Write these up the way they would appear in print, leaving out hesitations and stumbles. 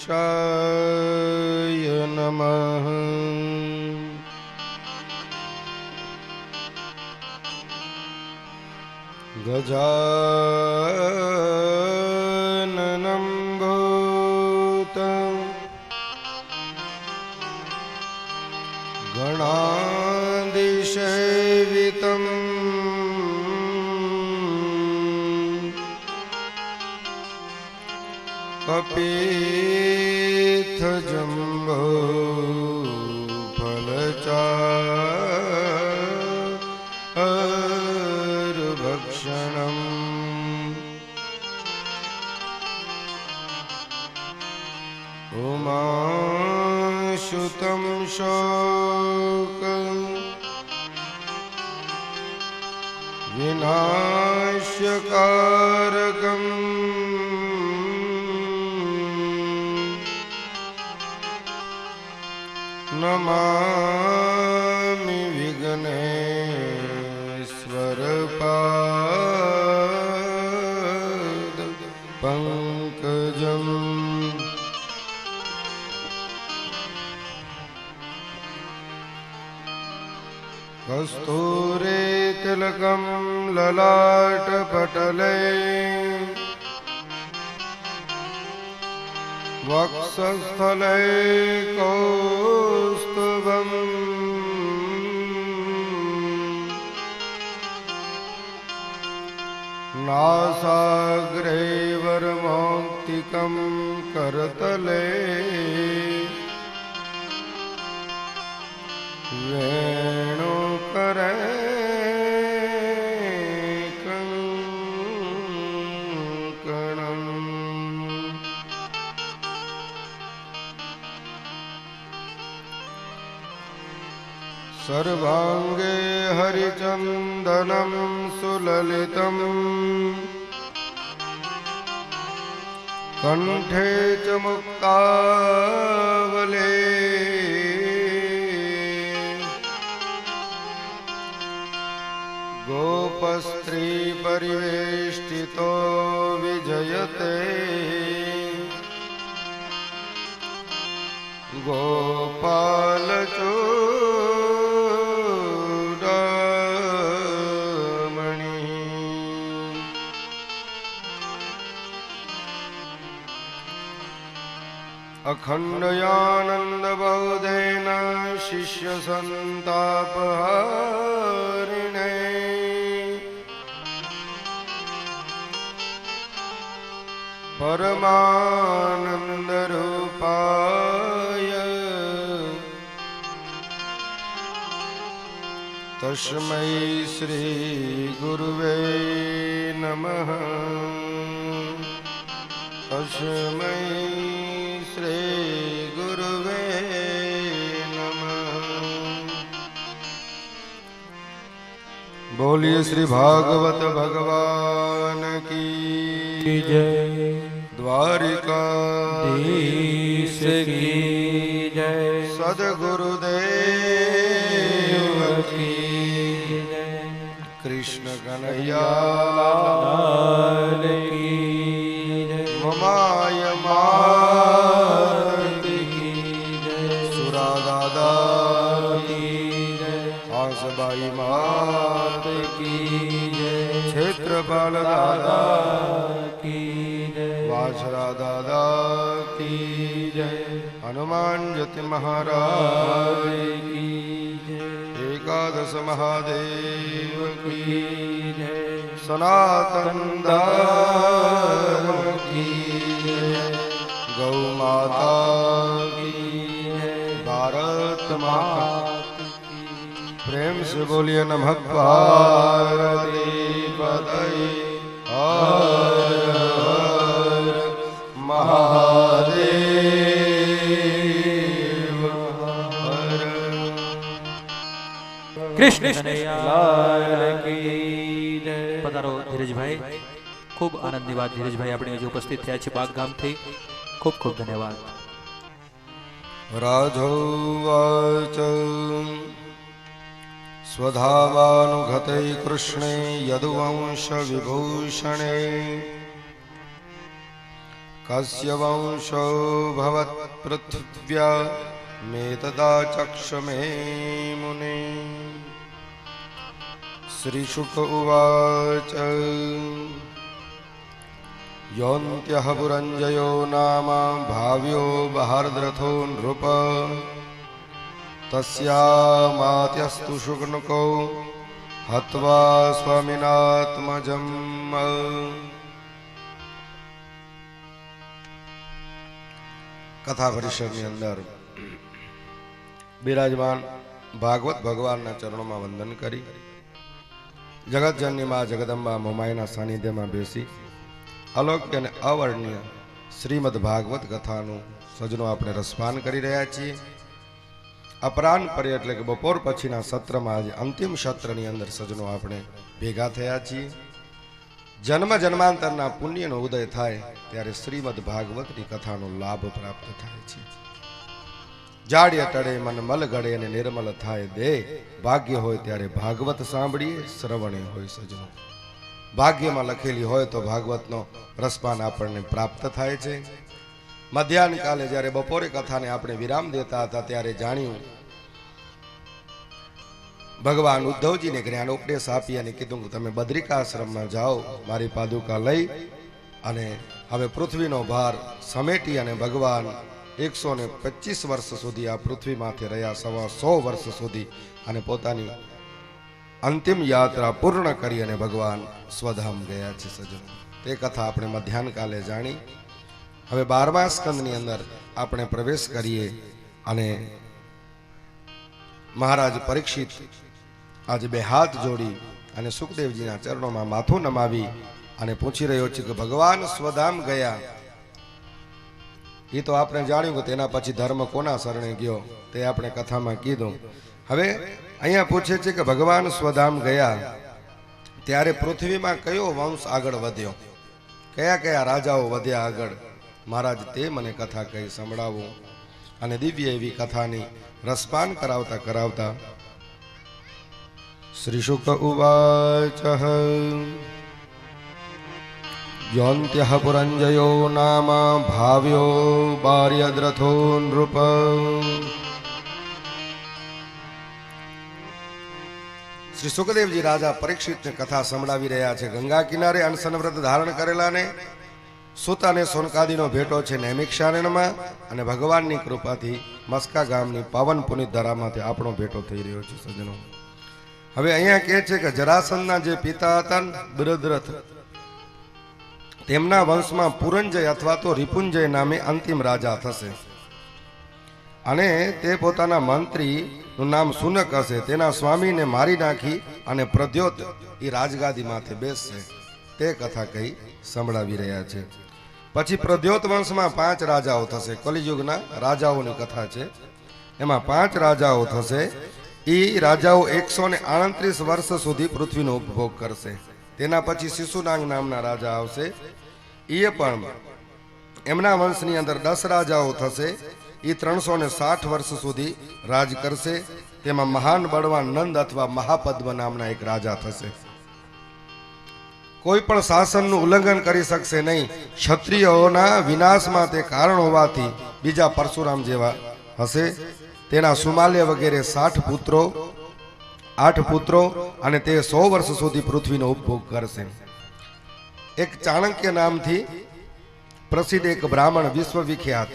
गणेशाय नमः। गजाननं भूतं गणाधिसेवितं कपित्थजम्बो फलचारुभक्षणम् उमासुतं शोकं विनाश्यकारकम् नमामि विघ्नेश्वरपाद पंकजम्। कस्तूरे तिलकं ललाटपटले वक्षस्थले कौस्तुभम् नासाग्रे वरमौक्तिकं करतले वेणुकरे सर्वांगे हरिचंदनं सुललितं कंठे च मुक्तावले गोपस्त्री परिवेष्टितो विजयते गोपालचो अखंडयानंदबोधेन शिष्य संतापहारिणे परमानंदरूपाय तस्मै श्री गुरुवे नमः। तस्मै श्री गुरुवे नमः। बोलिए श्री भागवत भगवान की जय। द्वारिकाधीश की जय। सद्गुरुदेव की जय। कृष्ण कन्हैया की ममाय मात की जय। सुरा दादा की जय। आसबाई मात की जय। क्षेत्रपाल दादा की जय। वासरा दादा की जय। हनुमान ज्योति महाराज की जय। एकादश महादेव की जय। सनातन धर्म की जय। गौ माता की जय। भारत माता की प्रेम से बोलिए नमः पार्वती पतये हर हर महादेव हर। कृष्ण लाल की जय। पधारो धीरजभाई, खूब आनंदनी વાત ધીરજભાઈ આપણે આજે ઉપસ્થિત થયા છે બાગ ગામથી. ખૂબ ખૂબ ધન્યવાદ. राजोवाच स्वधावानुगते कृष्णे यदुवंश विभूषणे कस्य वंशो भवत्पृथिव्या मेतदा चक्ष मे मुने श्रीशुक उवाच योऽन्त्यः पुरञ्जयो नाम भाव्यो बहार्द्रथो नृप तस्यामात्यस्तु शुक्नुको हत्वा स्वामिनात्मजम् कथा परिषदની અંદર બિરાજમાન ભાગવત ભગવાનના ચરણોમાં વંદન કરી જગતજનની માં જગદંબા મોમાઈના સાનિધ્યમાં બેસી અલૌકિક અને અવર્ણનીય શ્રીમદ ભાગવત કથાનું સજનો આપણે રસપાન કરી રહ્યા છીએ. અપરાહ્ન પર્ય એટલે કે બપોર પછીના સત્રમાં આજે અંતિમ સત્રની અંદર સજનો આપણે ભેગા થયા છીએ. જન્મ જન્માંતરના પુણ્યનો ઉદય થાય ત્યારે શ્રીમદ ભાગવતની કથાનો લાભ પ્રાપ્ત થાય છે. જાડ્ય ટળે મન મલ ગળે અને નિર્મલ થાય દેહ. ભાગ્ય હોય ત્યારે ભાગવત સાંભળીએ, શ્રવણે હોય સજનો. ભાગ્યમાં લખેલી હોય તો ભાગવતનો રસપાન આપણને પ્રાપ્ત થાય છે. મધ્યાહન કાલે જ્યારે બપોરે કથાને આપણે વિરામ દેતા હતા ત્યારે જાણ્યું ભગવાન ઉદ્ધવજીને જ્ઞાન ઉપદેશ આપી અને કીધું કે તમે બદ્રિકાશ્રમમાં જાઓ, મારી પાદુકા લઈ અને હવે પૃથ્વીનો ભાર સમેટી અને ભગવાન 125 વર્ષ સુધી આ પૃથ્વી માથે રહ્યા, 125 વર્ષ સુધી અને પોતાની અંતિમ યાત્રા પૂર્ણ કરી અને ભગવાન સ્વધામ ગયા છે સજનો. તે કથા આપણે મધ્યાહન કાલે જાણી. હવે 12મા સ્કંદની અંદર આપણે પ્રવેશ કરીએ અને મહારાજ પરીક્ષિત આજે બે હાથ જોડી અને સુખદેવજીના ચરણોમાં માથું નમાવી અને પૂછી રહ્યો છે કે ભગવાન સ્વધામ ગયા. એ તો આપણે જાણ્યું કે તેના પછી ધર્મ કોના શરણે ગયો તે આપણે કથામાં કીધું. હવે અહીંયા પૂછે છે કે ભગવાન સ્વધામ ગયા ત્યારે પૃથ્વીમાં કયો વંશ આગળ વધ્યો, કયા કયા રાજાઓ વધ્યા આગળ, મહારાજ તે મને કથા કહી સંભળાવો. અને દિવ્ય એવી કથાની રસપાન કરાવતા કરાવતા શ્રી શુક ઉવાચ યોન્ત્યઃ પુરંજયો નામ ભાવ્યો બાર્યદ્રથો નૃપ. શ્રી સુખદેવજી રાજા પરીક્ષિતને કથા સંભળાવી રહ્યા છે. ગંગા કિનારે અનશન વ્રત ધારણ કરેલાને સુત અને સોનકાદીનો ભેટો છે નૈમિષારણ્યમાં અને ભગવાનની કૃપાથી મસ્કા ગામની પાવન પુનિત ધરામાંથી આપણો ભેટો થઈ રહ્યો છે સજનો. હવે અહીંયા કહે છે કે જરાસંધના જે પિતા હતા બૃહદ્રથ, તેમના વંશમાં પુરંજય અથવા તો રિપુંજય નામે અંતિમ રાજા થશે અને તે પોતાના મંત્રીનું નામ સુનક હશે. તેના સ્વામીને મારી નાખી અને પ્રદ્યોત એ રાજગાદી માથે બેસશે. તે કથા કહી સંભળાવી રહ્યા છે. પછી પ્રદ્યોત વંશમાં 5 રાજાઓ થશે. કલિયુગના રાજાઓની કથા છે. એમાં 5 રાજાઓ થશે. એ રાજાઓ 138 વર્ષ સુધી પૃથ્વીનો ઉપભોગ કરશે. તેના પછી શિશુનાગ નામના રાજા આવશે. એ પણ એમના વંશની અંદર 10 રાજાઓ થશે. એ 360 વર્ષ સુધી રાજ કરશે. તેમાં મહાન બળવાન નંદ અથવા મહાપદ્મ નામના એક રાજા થશે. કોઈ પણ શાસનનું ઉલ્લંઘન કરી શકશે નહીં. ક્ષત્રિયોના વિનાશમાં તે કારણ હોવાથી બીજા પરશુરામ જેવા હશે. તેના સુમાલ્ય વગેરે 8 પુત્રો અને તે 100 વર્ષ સુધી પૃથ્વીનો ઉપભોગ કરશે. એક ચાણક્ય નામથી પ્રસિદ્ધ એક બ્રાહ્મણ વિશ્વ વિખ્યાત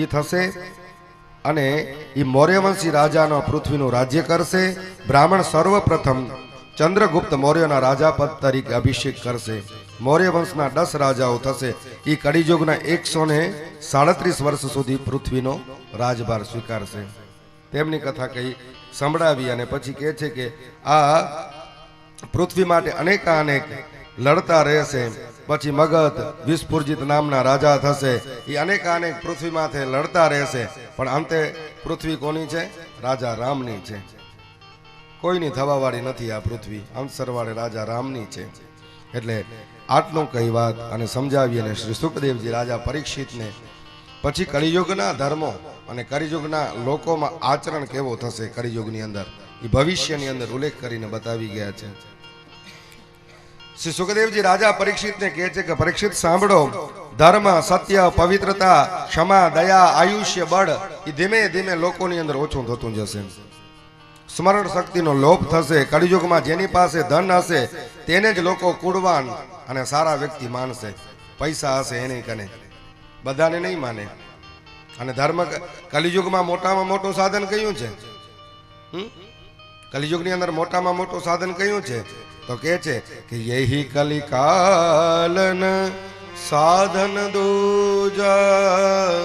એ થશે અને એ મૌર્યવંશી રાજાનો પૃથ્વીનું રાજ્ય કરશે. બ્રાહ્મણ સર્વપ્રથમ ચંદ્રગુપ્ત મૌર્યના રાજા પદ તરીકે અભિષેક કરશે. મૌર્ય વંશના 10 રાજાઓ થશે. એ કળિયુગના 137 વર્ષ સુધી પૃથ્વીનો રાજભાર સ્વીકારશે. તેમની કથા કહી સંભળાવી અને પછી કહે છે કે આ પૃથ્વી માટે અનેક લડતા રહેશે. પછી મગધ વિસ્ફુર્જિત નામના રાજા થશે. એ અનેક પૃથ્વી માથે લડતા રહેશે. પણ અંતે પૃથ્વી કોની છે? રાજા રામની છે. કોઈની થવાવાળી નથી આ પૃથ્વી. અંતસરવાળે રાજા રામની છે. એટલે આટલું કઈ વાત અને સમજાવી અને શ્રી સુખદેવજી રાજા પરીક્ષિતને પછી કળિયુગના ધર્મો અને કળિયુગના લોકોમાં આચરણ કેવો થશે કળિયુગની અંદર એ ભવિષ્યની અંદર ઉલ્લેખ કરીને બતાવી ગયા છે. શ્રી સુખદેવજી રાજા પરીક્ષિતને કહે છે કે પરીક્ષિત સાંભળો, ધર્મ, સત્ય, પવિત્રતા, ક્ષમા, દયા, આયુષ્ય, બળ એ ધીમે ધીમે લોકોની અંદર ઓછું થતું જશે. સ્મરણ શક્તિનો લોપ થશે. કળિયુગમાં જેની પાસે ધન હશે તેને જ લોકો કુળવાન અને સારા વ્યક્તિ માનશે. પૈસા હશે એને કને, બધાને નહીં માને. અને ધર્મ કલિયુગમાં મોટામાં મોટું સાધન કયું છે? કલિયુગની અંદર મોટામાં મોટું સાધન કયું છે? તો કે છે કે યહી કલિકાલન સાધન દૂજા,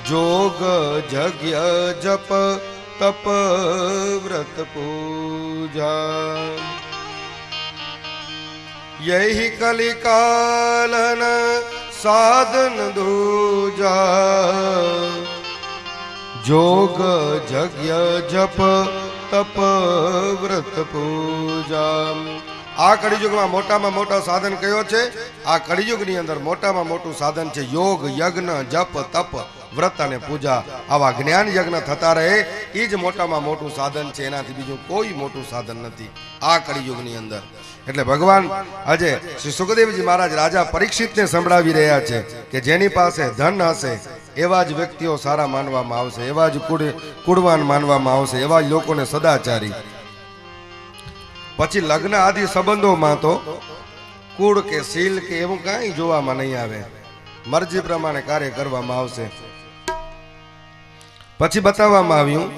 જોગ જગ્ય જપ તપ વ્રત પૂજા. યહી કલિકાલન સાધન દૂજા, જોગ જગ્ય જપ તપ વ્રત પૂજા. આ કળિયુગમાં મોટામાં મોટો સાધન કયો છે? આ કળિયુગની અંદર મોટામાં મોટું સાધન છે યોગ, યજ્ઞ, જપ, તપ, વ્રત અને પૂજા. આવા જ્ઞાન યજ્ઞ થતા રહે એ જ મોટામાં મોટું સાધન છે. એનાથી બીજું કોઈ મોટું સાધન નથી આ કળિયુગની અંદર. એટલે ભગવાન આજે શ્રી સુખદેવજી મહારાજ રાજા પરીક્ષિતને સંભળાવી રહ્યા છે કે જેની પાસે ધન હશે એવા જ વ્યક્તિઓ સારા માનવામાં આવશે, એવા જ કુળવાન માનવામાં આવશે, એવા જ લોકોને સદાચારી. પછી લગ્ન આદિ સંબંધોમાં તો કુળ કે શીલ કે એવું કાંઈ જોવામાં નહીં આવે. મરજી પ્રમાણે કાર્ય કરવામાં આવશે. પછી બતાવવામાં આવ્યું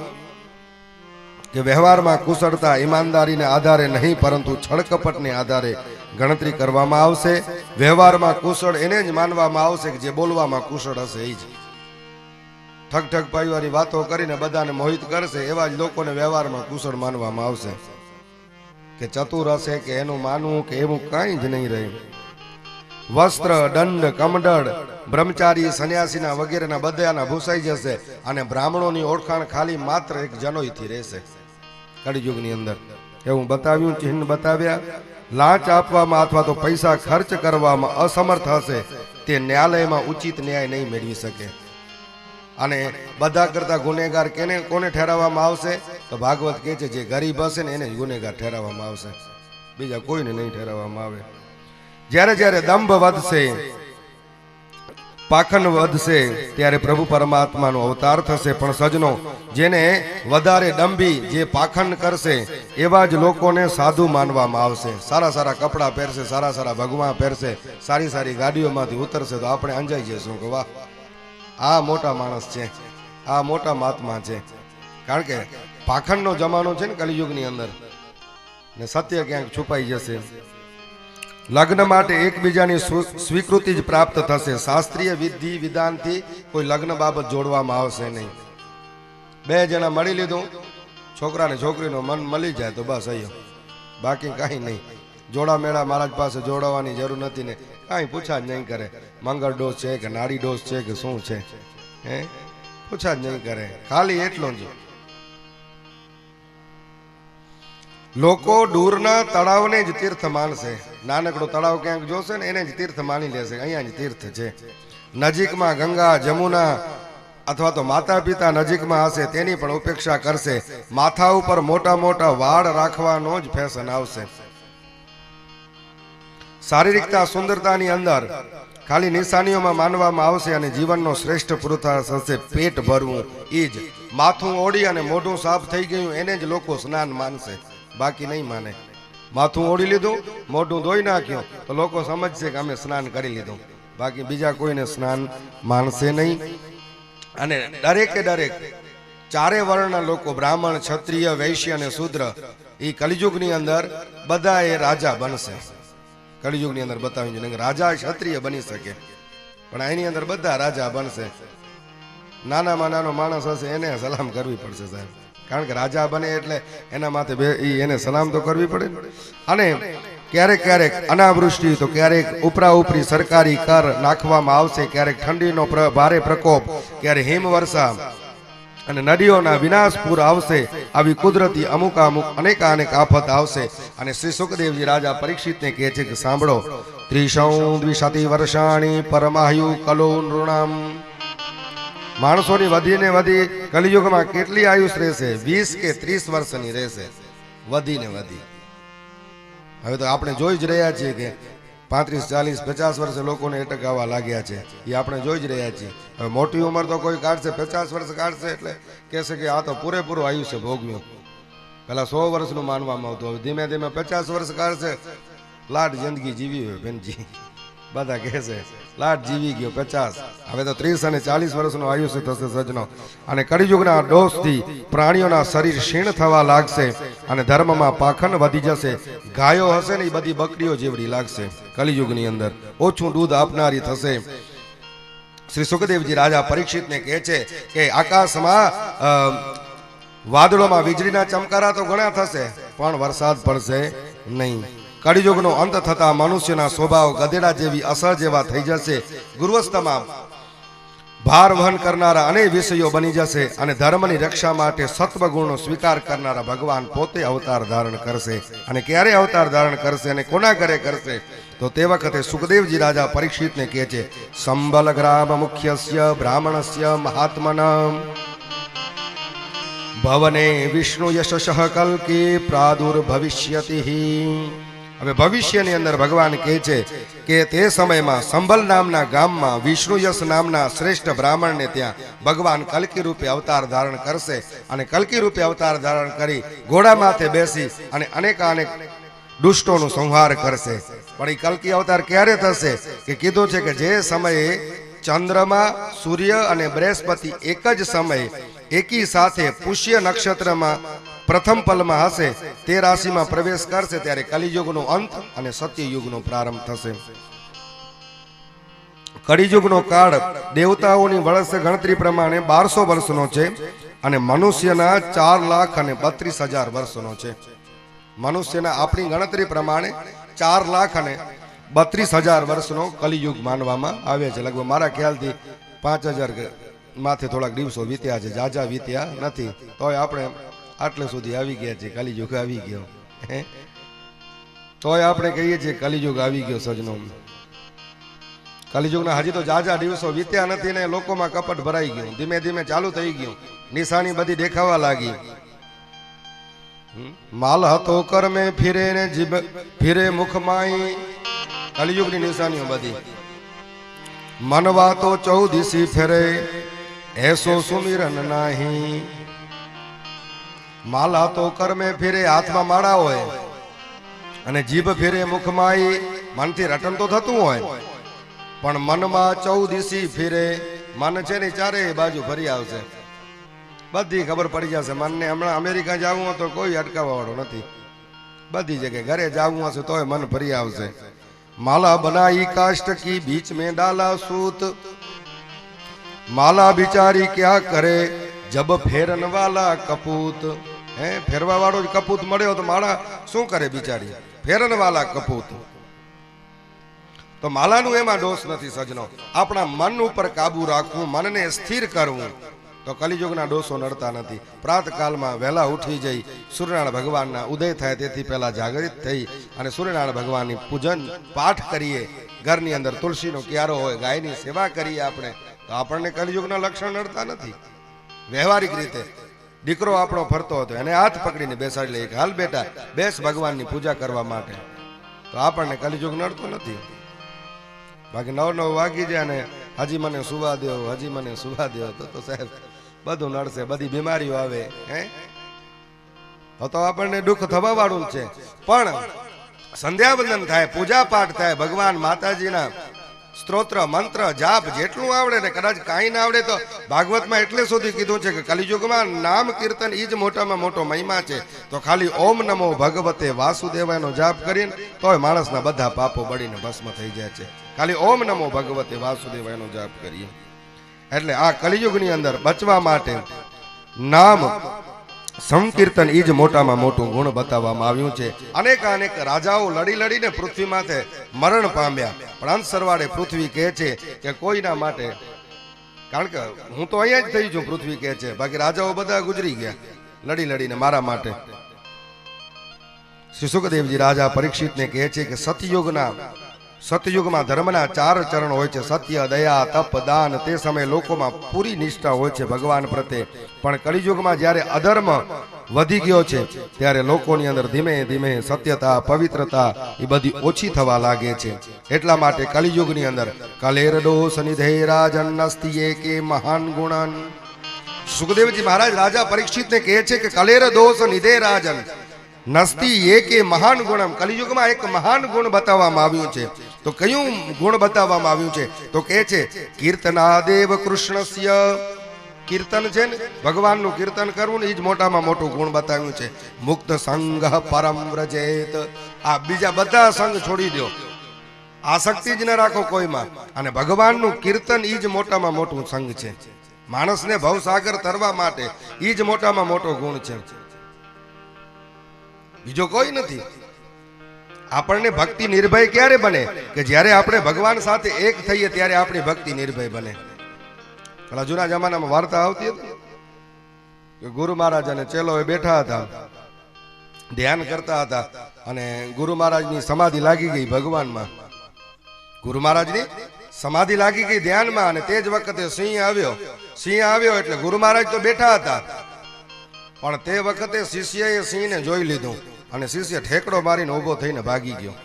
કે વ્યવહારમાં કુશળતા ઈમાનદારીને આધારે નહીં પરંતુ છળકપટને આધારે ગણતરી કરવામાં આવશે. વ્યવહારમાં કુશળ એને જ માનવામાં આવશે કે જે બોલવામાં કુશળ હશે. એ જ ઠગ ઠગ પાઈવાની વાતો કરીને બધાને મોહિત કરશે એવા જ લોકોને વ્યવહારમાં કુશળ માનવામાં આવશે. કે ચતુર હશે કે એનું માનવું કે એવું કાંઈ જ નહીં રહે. વસ્ત્ર, દંડ, કમંડળ, બ્રહ્મચારી, સંન્યાસીના વગેરેના બધાના ભૂસાઈ જશે અને બ્રાહ્મણોની ઓળખાણ ખાલી માત્ર એક જનોઈથી રહેશે કળિયુગની અંદર. એવું બતાવ્યું, ચિહ્ન બતાવ્યા. લાંચ આપવામાં અથવા તો પૈસા ખર્ચ કરવામાં અસમર્થ હશે તે ન્યાયાલયમાં ઉચિત ન્યાય નહીં મેળવી શકે. અને બધા કરતા ગુનેગાર કોને ઠેરવવામાં આવશે? તો ભાગવત કહે છે જે ગરીબ હશે ને એને જ ગુનેગાર ઠેરવવામાં આવશે, બીજા કોઈને નહીં ઠેરવવામાં આવે. જ્યારે જ્યારે દંભ વધશે, પાખંડ વધશે ત્યારે પ્રભુ પરમાત્માનો અવતાર થશે. પણ સજનો, જેને વધારે દંભી, જે પાખંડ કરશે એવા જ લોકોને સાધુ માનવામાં આવશે. સારા સારા કપડાં પહેરશે, સારા સારા ભગવા પહેરશે, સારી સારી ગાડીઓમાંથી ઉતરશે તો આપણે અંજાઈ જઈશું કે વાહ, આ મોટા માણસ છે, આ મોટા મહાત્મા છે. કારણ કે પાખંડનો જમાનો છે ને કલિયુગની અંદર, ને સત્ય ક્યાંક છુપાઈ જશે. લગ્ન માટે એકબીજાની સ્વીકૃતિ જ પ્રાપ્ત થશે. શાસ્ત્રીય વિધિ વિધાનથી કોઈ લગ્ન બાબત જોડવામાં આવશે નહીં. બે જણા મળી લીધું, છોકરાને છોકરીનો મન મળી જાય તો બસ અહીંયા, બાકી કાંઈ નહીં. જોડા મેળા મહારાજ પાસે જોડાવાની જરૂર નથી ને કાંઈ પૂછા જ નહીં કરે. મંગળ ડોઝ છે કે નાડી ડોઝ છે કે શું છે, હે પૂછા જ નહીં કરે. ખાલી એટલું જ. લોકો દૂરના તળાવને જ તીર્થ માનશે. નાનકડો તળાવ ક્યાંક જોશે ને એને જ તીર્થ માની લેશે, અહીંયા જ તીર્થ છે. નજીકમાં ગંગા, જમુના અથવા તો માતા પિતા નજીકમાં હશે તેની પણ ઉપેક્ષા કરશે. માથા ઉપર મોટા મોટા વાળ રાખવાનો જ ફેશન આવશે. શારીરિકતા, સુંદરતાની અંદર ખાલી નિશાનીઓમાં માનવામાં આવશે અને જીવનનો શ્રેષ્ઠ પુરુષાર્થ હશે પેટ ભરવું. એ જ માથું ઓળી અને મોઢું સાફ થઈ ગયું એને જ લોકો સ્નાન માનશે, બાકી નહીં માને. માથું ઓળી લીધું, મોઢું ધોઈ નાખ્યું તો લોકો સમજશે કે અમે સ્નાન કરી લીધું, બાકી બીજા કોઈને સ્નાન માનશે નહીં. અને દરેકે દરેક ચારે વર્ણના લોકો, બ્રાહ્મણ, ક્ષત્રિય, વૈશ્ય અને શૂદ્ર, એ કલિયુગની અંદર બધા એ રાજા બનશે. કળિયુગની અંદર બતાવ્યું છે રાજા ક્ષત્રિય બની શકે, પણ એની અંદર બધા રાજા બનશે. નાનામાં નાનો માણસ હશે એને સલામ કરવી પડશે સાહેબ, કારણ કે રાજા બને એટલે એના માથે એને સલામ તો કરવી પડે. અને ક્યારેક ક્યારેક અનાવૃષ્ટિ તો ક્યારેક ઉપરા ઉપરી સરકારી કર નાખવામાં આવશે, ક્યારેક ઠંડીનો ભારે પ્રકોપ, ક્યારેક હિમવર્ષા અને નદીઓના વિનાશપુર આવશે. આવી કુદરતી અમુક અનેક આફત આવશે. અને શ્રી સુખદેવજી રાજા પરીક્ષિતને કહે છે કે સાંભળો, ત્રિશૌ દ્વિશતી વર્ષાણી પરમાયુ કલો નૃણામ. માણસોની વધીને વધી કલિયુગમાં કેટલી આયુષ રહેશે? 20 કે 30 વર્ષની રહેશે, વધીને વધી. હવે તો આપણે જોઈ જ રહ્યા છીએ કે 35, 40, 50 વર્ષે લોકોને એટક આવવા લાગ્યા છે. એ આપણે જોઈ જ રહ્યા છીએ. હવે મોટી ઉંમર તો કોઈ કાઢશે, 50 વર્ષ કાઢશે એટલે કહેશે કે આ તો પૂરેપૂરું આયુષ્ય ભોગવ્યું. પેલા 100 વર્ષનું માનવામાં આવતું, હવે ધીમે ધીમે 50 વર્ષ કાઢશે. લાટ જિંદગી જીવી હોય બેનજી, બધા કહેશે લાટ જીવી ગયો 50. હવે તો 30 અને 40 વર્ષનું આયુષ્ય થશે સજનો. અને કળિયુગના દોષથી પ્રાણીઓના શરીર ક્ષીણ થવા લાગશે અને ધર્મમાં પાખંડ વધી જશે. ગાયો હશે ને એ બધી બકરીઓ જેવડી લાગશે. કલિયુગની અંદર ઓછું દૂધ આપનારી થશે. શ્રી સુખદેવજી રાજા પરીક્ષિતને કહે છે કે આકાશમાં વાદળોમાં વીજળીના ચમકારા તો ઘણા થશે, પણ વરસાદ પડશે નહીં. કળિયુગનો અંત થતા મનુષ્યના સ્વભાવ ગધેડા જેવી અસર જેવા થઈ જશે. ગુરુવસ્થામાં ભાર વહન કરનારા અનેક વિષયો બની જશે અને ધર્મની રક્ષા માટે સત્વગુણનો સ્વીકાર કરનારા ભગવાન પોતે અવતાર ધારણ કરશે. અને ક્યારે અવતાર ધારણ કરશે અને કોના ઘરે કરશે? તો તે વખતે સુખદેવજી રાજા પરીક્ષિતને કહે છે, સંબલ ગ્રામ મુખ્યસ્ય બ્રાહ્મણસ્ય મહાત્મનમ ભવને વિષ્ણુ યશઃ કલ્કી પ્રાદુર્ભવિષ્યતિ. હવે ભવિષ્યની અંદર ભગવાન કહે છે કે તે સમયમાં સંભલ નામના ગામમાં વિષ્ણુયશ નામના શ્રેષ્ઠ બ્રાહ્મણને ત્યાં ભગવાન કલ્કી રૂપે અવતાર ધારણ કરશે. અને કલ્કી રૂપે અવતાર ધારણ કરી ઘોડા માથે બેસી અને અનેકાનેક દુષ્ટોનું સંહાર કરશે. પણ એ કલ્કી અવતાર ક્યારે થશે? કે કીધું છે કે જે સમયે ચંદ્રમાં સૂર્ય અને બૃહસ્પતિ એક જ સમયે એકી સાથે પુષ્ય નક્ષત્રમાં પ્રથમ પલમાં હશે, તે રાશિમાં પ્રવેશ કરશે, ત્યારે કલિયુગનો અંત અને સત્યયુગનો પ્રારંભ થશે. કળિયુગનો કાળ દેવતાઓની વર્ષ ગણતરી પ્રમાણે 1200 વર્ષનો છે અને મનુષ્યના 4,32,000 વર્ષનો છે. મનુષ્યના આપણી ગણતરી પ્રમાણે 4,32,000 વર્ષનો કલિયુગ માનવામાં આવે છે. લગભગ મારા ખ્યાલથી 5,000 માથે થોડાક દિવસો વીત્યા છે, જાજા વીત્યા નથી. તોય આપણે આટલે સુધી આવી ગયા છે. કલિયુગ આવી ગયો, તોય આપણે કહીએ છીએ કલિયુગ આવી ગયો સજનો. કલિયુગના હજી તો જાજા દિવસો વીત્યા નથી ને લોકોમાં કપટ ભરાઈ ગયું, ધીમે ધીમે ચાલુ થઈ ગયું, નિશાની બધી દેખાવા લાગી. માલ હતો કર્મે ફિરે ને જીભ ફિરે મુખમાઈ, કલિયુગની નિશાનીઓ બધી. મનવા તો 14 ફેરે એસો સુમિરન નહીં. માલા તો કર્મે ફેરે, હાથમાં માળા હોય અને જીભ ફેરે મુખમાં, મનથી રટન તો થતું હોય પણ મનમાં 14 ફેરે. મન છે ને ચારે બાજુ ફરી આવશે, બધી ખબર પડી જશે મનને. હમણાં અમેરિકા જવું હોય તો કોઈ અટકાવવા વાળો નથી, બધી જગ્યાએ ઘરે જવું હશે તોય મન ફરી આવશે. માલા બનાઈ કાષ્ટ કી બીચ में डाला सूत, माला बिचारी क्या करे जब फेरन वाला कपूत. હે ફેરવા વાળો જ કપૂત મળ્યો તો માળા શું કરે બિચારી? ફેરન વાલા કપૂત. તો માલાનું એમાં દોષ નથી સજનો. આપણા મન ઉપર કાબુ રાખવું, મનને સ્થિર કરવું, તો કલિયુગના દોષો નડતા નથી. પ્રાતકાલમાં વહેલા ઉઠી જઈ સૂર્યનારાયણ ભગવાનના ઉદય થાય તેથી પહેલા જાગૃત થઈ અને સૂર્યનારાયણ ભગવાનની પૂજન પાઠ કરીએ. ઘરની અંદર તુલસીનો ક્યારો હોય, ગાયની સેવા કરીએ આપણે, તો આપણને કલિયુગના લક્ષણ નડતા નથી. વ્યવહારિક રીતે દીકરો આપણો ફરતો હતો, એને હાથ પકડીને બેસાડી લઈએ કે હાલ બેટા બેસ ભગવાનની પૂજા કરવા માટે, તો આપણને કલિયુગ નડતો નથી. બાકી 9 વાગી જાય ને હજી મને સુવા દો, હજી મને સુવા દો, તો સાહેબ બધું નડશે, બધી બીમારીઓ આવે. તો આપણને દુઃખ થવા વાળું છે. પણ સંધ્યાવંદન થાય, પૂજા પાઠ થાય, ભગવાન માતાજીના સ્ત્રોત્ર મંત્ર જાપ જેટલું આવડે ને, કદાચ કાંઈ ના આવડે તો ભાગવતમાં એટલે સુધી કીધું છે કે કલિયુગમાં નામ કીર્તન ઈ જ મોટામાં મોટો મહિમા છે. તો ખાલી ઓમ નમો ભગવતે વાસુદેવાયનો જાપ કરીને તોય માણસના બધા પાપો બળીને ભસ્મ થઈ જાય છે. ખાલી ઓમ નમો ભગવતે વાસુદેવાયનો જાપ કરીએ. એટલે આ કલિયુગની અંદર બચવા માટે નામ સંકીર્તન ઈ જ મોટામાં મોટું ગુણ બતાવવામાં આવ્યું છે. અનેક રાજાઓ લડી લડીને પૃથ્વી માથે મરણ પામ્યા, પણ અંત સરવાળે પૃથ્વી કહે છે કે કોઈના માટે, કારણ કે હું તો અહીંયા જ થઈ છું, પૃથ્વી કહે છે, બાકી રાજાઓ બધા ગુજરી ગયા લડી લડીને મારા માટે. શ્રી સુખદેવજી રાજા પરીક્ષિતને કહે છે કે સતયુગના સતયુગમાં ધર્મના 4 ચરણ હોય છે, સત્ય, દયા, તપ, દાન. તે સમયે લોકોમાં પૂરી નિષ્ઠા હોય છે ભગવાન પ્રત્યે. પણ કલિયુગમાં જ્યારે અધર્મ વધી ગયો છે ત્યારે લોકોની અંદર ધીમે ધીમે સત્યતા, પવિત્રતા એ બધી ઓછી થવા લાગે છે. એટલા માટે કલિયુગની અંદર કલેર દોષ નિધે રાજન નસ્તિયે કે મહાન ગુણન. સુખદેવજી મહારાજ રાજા પરીક્ષિતને કહે છે કે કલેર દોષ નિધે રાજન નસ્તી એકે મહાન ગુણમ. કલિયુગમાં એક મહાન ગુણ બતાવવામાં આવ્યું છે. તો કયું ગુણ બતાવવામાં આવ્યું છે? તો કહે છે કીર્તનાદેવ કૃષ્ણસ્ય. કીર્તન છે ને, ભગવાનનું કીર્તન કરવું ને એ જ મોટામાં મોટું ગુણ બતાવ્યું છે. મુક્ત સંઘ પરમ વ્રજેત. આ બીજા બધા સંઘ છોડી દો, આસક્તિ જ ન રાખો કોઈમાં, અને ભગવાનનું કીર્તન એ જ મોટામાં મોટું સંઘ છે. માણસને ભવસાગર તરવા માટે એ જ મોટામાં મોટો ગુણ છે, બીજો કોઈ નથી. આપણને ભક્તિ નિર્ભય ક્યારે બને? કે જ્યારે આપણે ભગવાન સાથે એક થઈએ ત્યારે આપણી ભક્તિ નિર્ભય બને. પેલા જૂના જમાનામાં વાર્તા આવતી હતી કે ગુરુ મહારાજ અને ચેલો બેઠા હતા, ધ્યાન કરતા હતા, અને ગુરુ મહારાજની સમાધિ લાગી ગઈ ભગવાનમાં. ગુરુ મહારાજની સમાધિ લાગી ગઈ ધ્યાનમાં, અને તે જ વખતે સિંહ આવ્યો એટલે ગુરુ મહારાજ તો બેઠા હતા, પણ તે વખતે શિષ્યએ સિંહને જોઈ લીધું અને શિષ્ય ઠેકડો મારીને ઊભો થઈને ભાગી ગયો.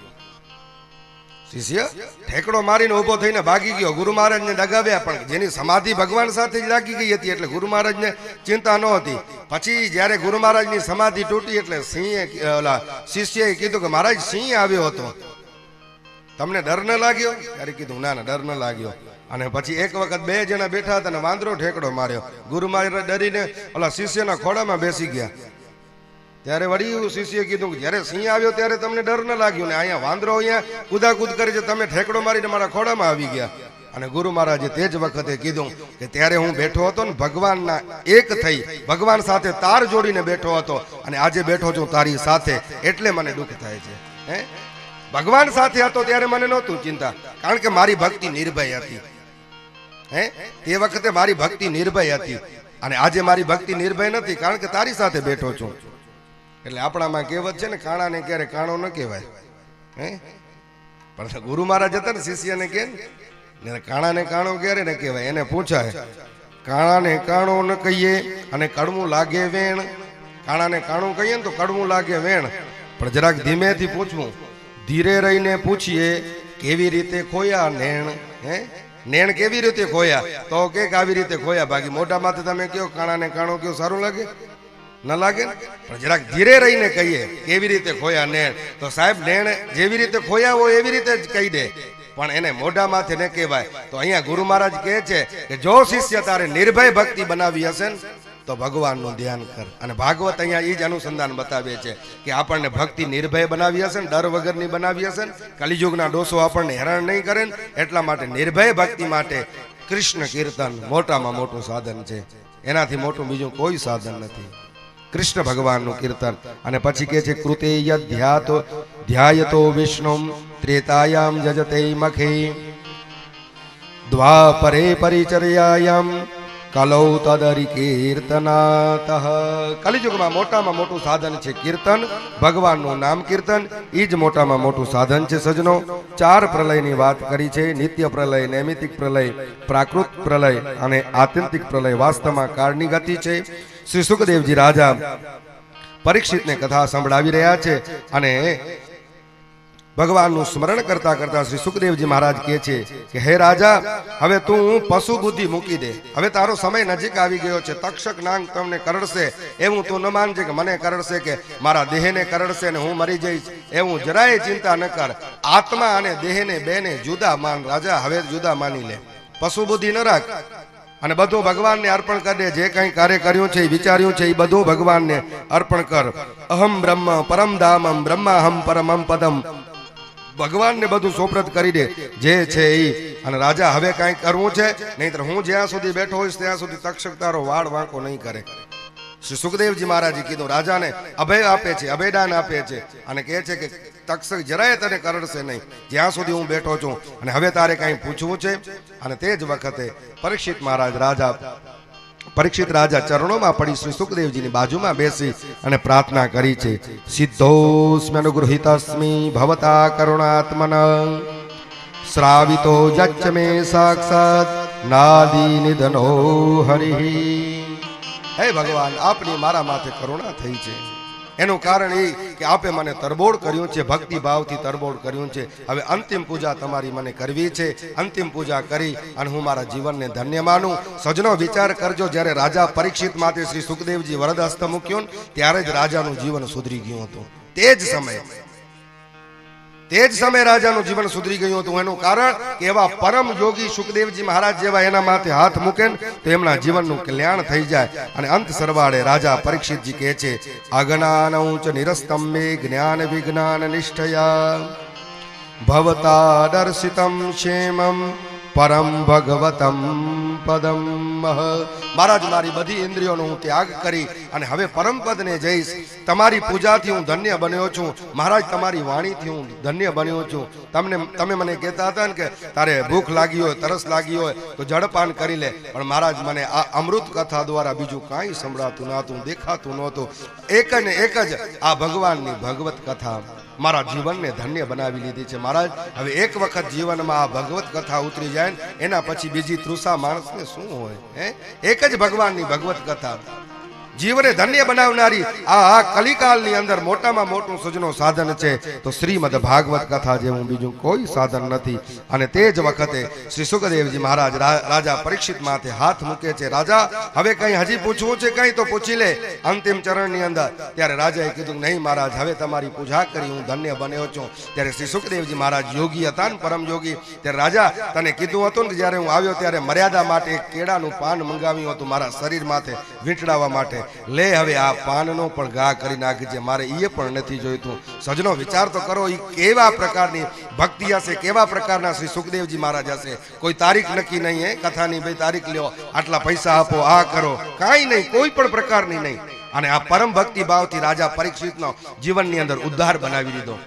ગુરુ મહારાજને દગાવ્યા, પણ જેની સમાધિ ભગવાન સાથે જ લાગી ગઈ હતી એટલે ગુરુ મહારાજને ચિંતા ન હતી. પછી જ્યારે ગુરુ મહારાજની સમાધિ તૂટી એટલે શિષ્યએ કીધું કે મહારાજ સિંહ આવ્યો હતો, તમને ડર ન લાગ્યો? ત્યારે કીધું ના ડર ન લાગ્યો. અને પછી એક વખત 2 જણા બેઠા હતા અને વાંદરો ઠેકડો માર્યો. ગુરુ મહારાજ ડરીને શિષ્યના ખોડામાં બેસી ગયા. ત્યારે વળી શિષ્યએ કીધું કે જ્યારે સિંહ આવ્યો ત્યારે તમને ડર ન લાગ્યો, ને અહીંયા વાંદરો અહીંયા કુદાકુદ કરે છે, તમે ઠેકડો મારીને મારા ખોડામાં આવી ગયા. અને ગુરુ મહારાજે તે જ વખતે કીધું કે ત્યારે હું બેઠો હતો ને ભગવાનના એક થઈ, ભગવાન સાથે તાર જોડીને બેઠો હતો, અને આજે બેઠો છું તારી સાથે, એટલે મને દુઃખ થાય છે. ભગવાન સાથે હતો ત્યારે મને નહોતું ચિંતા, કારણ કે મારી ભક્તિ નિર્ભય હતી. તે વખતે મારી ભક્તિ નિર્ભય હતી, અને આજે મારી ભક્તિ નિર્ભય નથી, કારણ કે તારી સાથે બેઠો છું. એટલે આપણામાં કહેવત છે ને, કાણાને ક્યારે કાણો ન કહેવાય. પણ ગુરુ મહારાજ હતા ને, શિષ્યને કે કાણાને કાણો ક્યારે ન કહેવાય. એને પૂછાય, કાણાને કાણો ન કહીએ અને કડવું લાગે વેણ. કાણાને કાણું કહીએ ને તો કડવું લાગે વેણ, પણ જરાક ધીમેથી પૂછવું, ધીરે રહીને પૂછીએ કેવી રીતે ખોયા નેણ. નેણ કેવી રીતે ખોયા? તો કે આવી રીતે ખોયા. બાકી મોઢામાંથી તમે કયો કાણાને કાણો કયો, સારું લાગે? ન લાગે ને? પણ જરાક ધીરે રહીને કહીએ કેવી રીતે ખોયા નેણ, તો સાહેબ નેણ જેવી રીતે ખોયા હોય એવી રીતે જ કહી દે, પણ એને મોઢામાંથી ન કહેવાય. તો અહીંયા ગુરુ મહારાજ કહે છે કે જો શિષ્ય તારે નિર્ભય ભક્તિ બનાવી હશે ને તો ભગવાનનું ધ્યાન કર. અને ભાગવત અહીંયા એ જ અનુસંધાન બતાવે છે કે આપણને ભક્તિ નિર્ભય બનાવી હશે ને, ડર વગરની બનાવી હશે ને, કલિયુગના દોષો આપણને હેરાન નહીં કરે ને, એટલા માટે નિર્ભય ભક્તિ માટે કૃષ્ણ કીર્તન મોટામાં મોટું સાધન છે. એનાથી મોટું બીજું કોઈ સાધન નથી, કૃષ્ણ ભગવાનનું કીર્તન. અને પછી કહે છે કૃતે ધ્યાયતો વિષ્ણુ ત્રેતાયામ જજતે મખે દ્વાપરે પરિચર્યાયામ કલૌ તદરી કીર્તનાતઃ. કલિયુગમાં મોટામાં મોટું સાધન છે કીર્તન, ભગવાનનું નામ કીર્તન, એ જ મોટામાં મોટું સાધન છે. સજનો, 4 પ્રલયની વાત કરી છે, નિત્ય પ્રલય, નૈમિતિક પ્રલય, પ્રાકૃત પ્રલય અને આત્યંતિક પ્રલય. વાસ્તવમાં કાળની ગતિ છે. શ્રી સુખદેવજી રાજા પરીક્ષિતને કથા સંભળાવી રહ્યા છે, અને ભગવાનનું સ્મરણ કરતા કરતા શ્રી સુખદેવજી મહારાજ કહે છે કે હે રાજા, હવે તું પશુ બુદ્ધિ મૂકી દે. હવે તારો સમય નજીક આવી ગયો છે. તક્ષક નાગ તમને કરડશે એવું તું ન માનજે કે મને કરડશે કે મારા દેહને કરડશે ને હું મરી જઈશ, એવું જરાય ચિંતા ન કર. આત્મા અને દેહને બેને જુદા માન. રાજા હવે જુદા માની લે, પશુ બુદ્ધિ ન રાખ, અને બધું ભગવાનને અર્પણ કરી દે. જે કંઈ કાર્ય કર્યું છે, વિચાર્યું છે, એ બધું ભગવાનને અર્પણ કર. અહમ બ્રહ્મ પરમ ધામમ બ્રહ્માહમ પરમમ પદમ. ભગવાનને બધું સોપરત કરી દે જે છે એ. અને રાજા હવે કાંઈ કરવું છે, નહીંતર હું જ્યાં સુધી બેઠો હોઈશ ત્યાં સુધી તક્ષક તારો વાળ વાંકો નહીં કરે. શ્રી સુખદેવજી મહારાજે કીધું, રાજાને અભય આપે છે, અભયદાન આપે છે, અને કહે છે કે તક્ષક જરાય તને કરડશે નહીં જ્યાં સુધી હું બેઠો છું. અને હવે તારે કાંઈ પૂછવું છે? અને તે જ વખતે પરીક્ષિત રાજા ચરણોમાં પડી શ્રી સુખદેવજીની બાજુમાં બેસી અને પ્રાર્થના કરી છે. સિદ્ધોસ્મ્યનુગૃહિતસ્મિ ભવતા કરુણાત્મન શ્રાવિતો જચ્ચ મે સાક્ષાત નાદી નિધનો હરિ. હે ભગવાન, આપની મારા માથે કરુણા થઈ છે. એનું કારણ એ કે આપે મને તરબોળ કર્યું છે, ભક્તિ ભાવથી તરબોળ કર્યું છે. હવે અંતિમ પૂજા તમારી મને કરવી છે. અંતિમ પૂજા કરી અને હું મારા જીવનને ધન્ય માનું. સજનો વિચાર કરજો, જ્યારે રાજા પરીક્ષિત માટે શ્રી સુખદેવજી વરદ હસ્ત મૂક્યો ત્યારે જ રાજાનું જીવન સુધરી ગયું હતું. તે જ સમયે રાજાનું જીવન સુધરી ગયું હતું. એનું કારણ કે એવા પરમ યોગી સુખદેવજી મહારાજ જેવા એના માથે હાથ મૂકે તો એમના જીવનનું કલ્યાણ થઈ જાય. અને અંત સરવાળે રાજા પરીક્ષિતજી કહે છે, અજ્ઞાન ઉચ્ચ નિરસ્તંભે જ્ઞાન વિજ્ઞાન નિષ્ઠયા ભવતા દર્શિતમ ક્ષેમમ પરમ ભગવતમ પદમ. મહારાજ, મારી બધી ઇન્દ્રિયોનો હું ત્યાગ કરી અને હવે પરમ પદને જઈશ. તમારી પૂજાથી હું ધન્ય બન્યો છું. મહારાજ, તમારી વાણીથી હું ધન્ય બન્યો છું. તમે મને કહેતા હતા ને કે તારે ભૂખ લાગી હોય, તરસ લાગી હોય તો જળપાન કરી લે. પણ મહારાજ, મને આ અમૃત કથા દ્વારા બીજું કાંઈ સંભળાતું નહોતું, દેખાતું નહોતું. એક ને એક જ આ ભગવાનની ભગવત કથા મારા જીવનને ધન્ય બનાવી લીધી છે. મહારાજ, હવે એક વખત જીવનમાં આ ભગવત કથા ઉતરી જાય એના પછી બીજી તૃષા માણસને શું હોય? એક જ ભગવાનની ભગવત કથા જીવને ધન્ય બનાવનારી આ કલિકાલની અંદર મોટામાં મોટું સજનો સાધન છે તો શ્રીમદ ભાગવત કથા જેવું બીજું કોઈ સાધન નથી. અને તે જ વખતે શ્રી સુખદેવજી મહારાજ રાજા પરીક્ષિત માથે હાથ મૂકે છે. રાજા, હવે કઈ હજી પૂછવું છે? કઈ તો પૂછી લે અંતિમ ચરણની અંદર. ત્યારે રાજાએ કીધું, નહીં મહારાજ, હવે તમારી પૂજા કરી હું ધન્ય બન્યો છું. ત્યારે શ્રી સુખદેવજી મહારાજ યોગી હતા ને, પરમ યોગી. ત્યારે રાજા, તને કીધું હતું ને જ્યારે હું આવ્યો ત્યારે મર્યાદા માટે એક કેળાનું પાન મંગાવ્યું હતું મારા શરીર માથે વીંટળાવવા માટે. લે, હવે આ પાનનો પણ ઘા કરી નાખજે, મારે એ પણ નથી જોઈતું. સજનો વિચાર તો કરો, એ કેવા પ્રકારની ભક્તિ હશે, કેવા પ્રકારના શ્રી સુખદેવજી મહારાજ હશે. કોઈ તારીખ નક્કી નહીં, હે કથાની, ભાઈ તારીખ લ્યો, આટલા પૈસા આપો, આ કરો, કાંઈ નહીં, કોઈ પણ પ્રકારની નહીં. અને આ પરમ ભક્તિ ભાવથી રાજા પરીક્ષિતનો જીવનની અંદર ઉદ્ધાર બનાવી દીધો.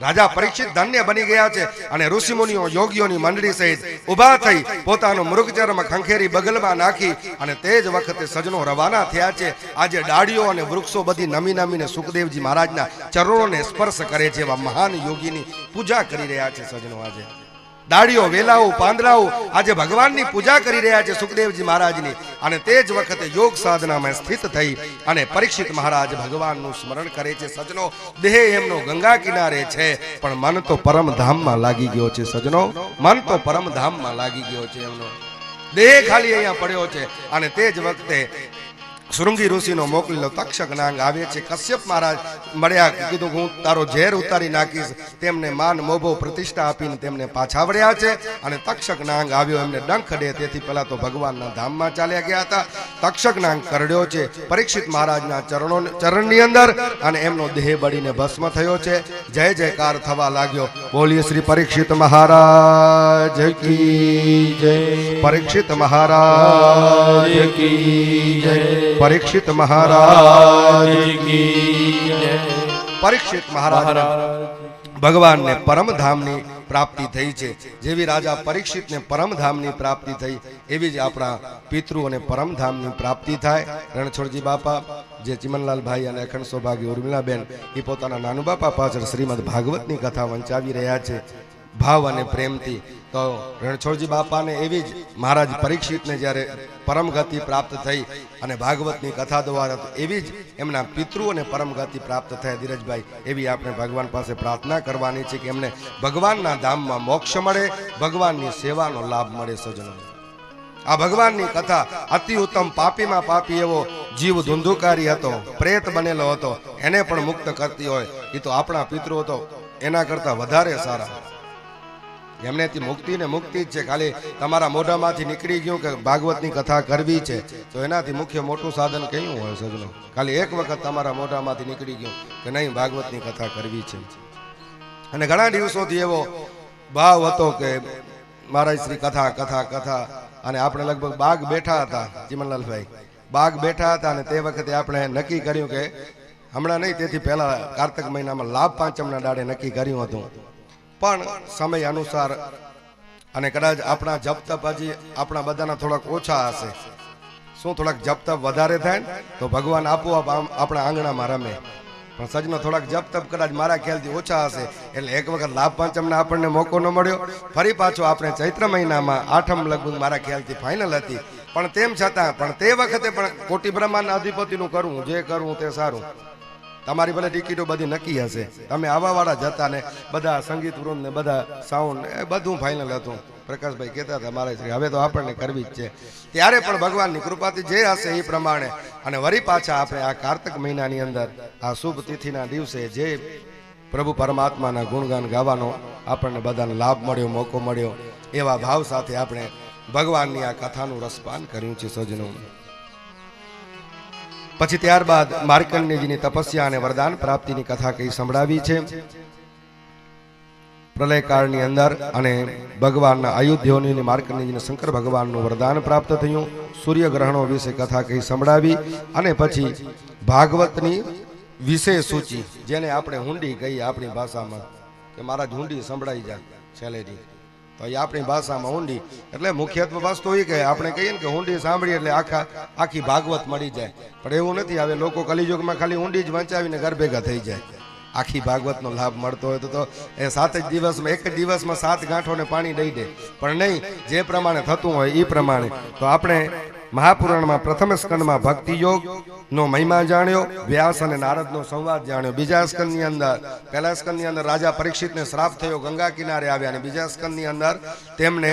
રાજા પરીક્ષિત ધન્ય બની ગયા છે. અને ઋષિમુનિઓ, યોગીઓની મંડળી સહિત ઉભા થઈ પોતાનું મૃગચર્મ ખંખેરી બગલમાં નાખી અને તે જ વખતે સજનો રવાના થયા છે. આજે ડાળીઓ અને વૃક્ષો બધી નમી નમીને સુખદેવજી મહારાજના ચરણોને સ્પર્શ કરે છે. એવા મહાન યોગીની પૂજા કરી રહ્યા છે સજનો. આજે ડાળીઓ, વેલાઓ, પાંદડાઓ આજે ભગવાનની પૂજા કરી રહ્યા છે સુખદેવજી મહારાજની. અને તે જ વખતે યોગ સાધનામાં સ્થિત થઈ અને પરીક્ષિત મહારાજ ભગવાનનું સ્મરણ કરે છે. સજનો, દેહ એમનો ગંગા કિનારે છે પણ મન તો પરમ ધામમાં લાગી ગયો છે. સજનો, મન તો પરમ ધામમાં લાગી ગયો છે. એમનો દેહ ખાલી અહીંયા પડ્યો છે. અને તે જ વખતે શૃંગી ઋષિનો મોકલેલો તક્ષક નાંગ આવે છે. કશ્યપ મહારાજ મળ્યા, કીધું હું તારો ઝેર ઉતારી નાખીશ. તેમને માન મોભો પ્રતિષ્ઠા આપીને તેમને પાછા વળ્યા છે. અને તક્ષક નાંગ આવ્યો, એમને ડંખ દે તેથી પહેલા તો ભગવાનના ધામમાં ચાલ્યા ગયા હતા. તક્ષક નાંગ કરડ્યો છે પરીક્ષિત મહારાજના ચરણની અંદર અને એમનો દેહ બળીને ભસ્મ થયો છે. જય જયકાર થવા લાગ્યો. બોલીએ શ્રી પરીક્ષિત મહારાજ કી જય. પરીક્ષિત મહારાજ કી જય. પરીક્ષિત મહારાજ કી જય. પરીક્ષિત મહારાજ ભગવાનને પરમધામની પ્રાપ્તિ થઈ છે. જેવી રાજા પરીક્ષિતને પરમધામની પ્રાપ્તિ થઈ એવી જ આપણા પિતૃઓને પરમધામની પ્રાપ્તિ થાય. રણછોડજી બાપા, જે ચિમનલાલ ભાઈ અને અખંડ સૌભાગ્ય ઉર્મિલાબેન, એ પોતાના નાનુ બાપા પાછળ શ્રીમદ ભાગવતની કથા વંચાવી રહ્યા છે ભાવ અને પ્રેમથી. તો રણછોડજી બાપાને એવી જ મહારાજ પરીક્ષિતને જ્યારે પરમ ગતિ પ્રાપ્ત થઈ અને ભાગવતની કથા દ્વારા એવી જ એમના પિતૃઓને પરમ ગતિ પ્રાપ્ત થયા. ધીરજભાઈ, એવી આપણે ભગવાન પાસે પ્રાર્થના કરવાની છે કે એમને ભગવાનના ધામમાં મોક્ષ મળે, ભગવાનની સેવાનો લાભ મળે. સજનો, આ ભગવાનની કથા અતિ ઉત્તમ, પાપીમાં પાપી એવો જીવ ધુંધુકારી હતો, પ્રેત બનેલો હતો, એને પણ મુક્ત કરતી હોય. એ તો આપણા પિતૃઓ તો એના કરતા વધારે સારા. એમનેથી મુક્તિ ને મુક્તિ જ છે. ખાલી તમારા મોઢામાંથી નીકળી ગયું કે ભાગવતની કથા કરવી છે તો એનાથી મુખ્ય મોટું સાધન કયું હોય સજનો? ખાલી એક વખત તમારા મોઢામાંથી નીકળી ગયું કે નહીં ભાગવતની કથા કરવી છે. અને ઘણા દિવસોથી એવો ભાવ હતો કે મહારાજ શ્રી કથા કથા કથા. અને આપણે લગભગ બાગ બેઠા હતા, ચિમનલાલભાઈ બાગ બેઠા હતા અને તે વખતે આપણે નક્કી કર્યું કે હમણાં નહીં, તેથી પહેલા કાર્તક મહિનામાં લાભ પાંચમના દાડે નક્કી કર્યું હતું. પણ સમય અનુસાર અને કદાચ આપણા જપ તપ હજી આપણા બધાના થોડાક ઓછા હશે. શું થોડાક જપ તપ વધારે થાય ને તો ભગવાન આપોઆપ આપણા આંગણામાં રમે. પણ સજનો થોડાક જપ તપ કદાચ મારા ખ્યાલથી ઓછા હશે, એટલે એક વખત લાભ પંચમને આપણને મોકો ન મળ્યો. ફરી પાછો આપણે ચૈત્ર મહિનામાં 8મ લગભગ મારા ખ્યાલથી ફાઇનલ હતી. પણ તેમ છતાં પણ તે વખતે પણ કોટી બ્રહ્માંડના અધિપતિનું કરવું, જે કરવું તે સારું. તમારી ભલે ટિકિટો બધી નક્કી હશે, તમે આવાવાળા જતા ને બધા સંગીત વૃંદ ને બધા સાઉન્ડ એ બધું ફાઇનલ હતું. પ્રકાશભાઈ કહેતા હતા મારે હવે તો આપણને કરવી જ છે. ત્યારે પણ ભગવાનની કૃપાથી જે હશે એ પ્રમાણે. અને વળી પાછા આપણે આ કાર્તક મહિનાની અંદર આ શુભ તિથિના દિવસે જે પ્રભુ પરમાત્માના ગુણગાન ગાવાનો આપણને બધાને લાભ મળ્યો, મોકો મળ્યો, એવા ભાવ સાથે આપણે ભગવાનની આ કથાનું રસપાન કર્યું છે સજનો. પછી ત્યારબાદ માર્કંડેયજીની તપસ્યા અને વરદાન પ્રાપ્તિની કથા કઈ સંભળાવી છે પ્રલયકાળની અંદર. અને ભગવાનના આયુધ્યોની માર્કંડેયજીને શંકર ભગવાનનું વરદાન પ્રાપ્ત થયું. સૂર્યગ્રહણો વિશે કથા કઈ સંભળાવી. અને પછી ભાગવતની વિશેષ સૂચિ, જેને આપણે હુંડી કહીએ આપણી ભાષામાં, કે મારા હુંડી સંભળાઈ જાય છેલ્લેથી, તો એ આપણી ભાષામાં ઊંડી એટલે મુખ્યત્વે વસ્તુ એ કે આપણે કહીએ ને કે ઊંડી સાંભળી એટલે આખી ભાગવત મળી જાય. પણ એવું નથી. હવે લોકો કલિયુગમાં ખાલી ઊંડી જ વંચાવીને ઘર ભેગા થઈ જાય. આખી ભાગવતનો લાભ મળતો હોય તો એ 7 જ દિવસમાં, એક જ દિવસમાં 7 ગાંઠોને પાણી દઈ દે. પણ નહીં, જે પ્રમાણે થતું હોય એ પ્રમાણે. તો આપણે મહાપુરાણમાં પ્રથમ સ્કંદમાં ભક્તિ યોગ નો મહિમા જાણ્યો, વ્યાસ અને નારદનો સંવાદ જાણ્યો. બીજા સ્કંદની અંદર, પહેલા સ્કંદની અંદર રાજા પરીક્ષિતને શ્રાપ થયો, ગંગા કિનારે આવ્યા. અને બીજા સ્કંદની અંદર તેમને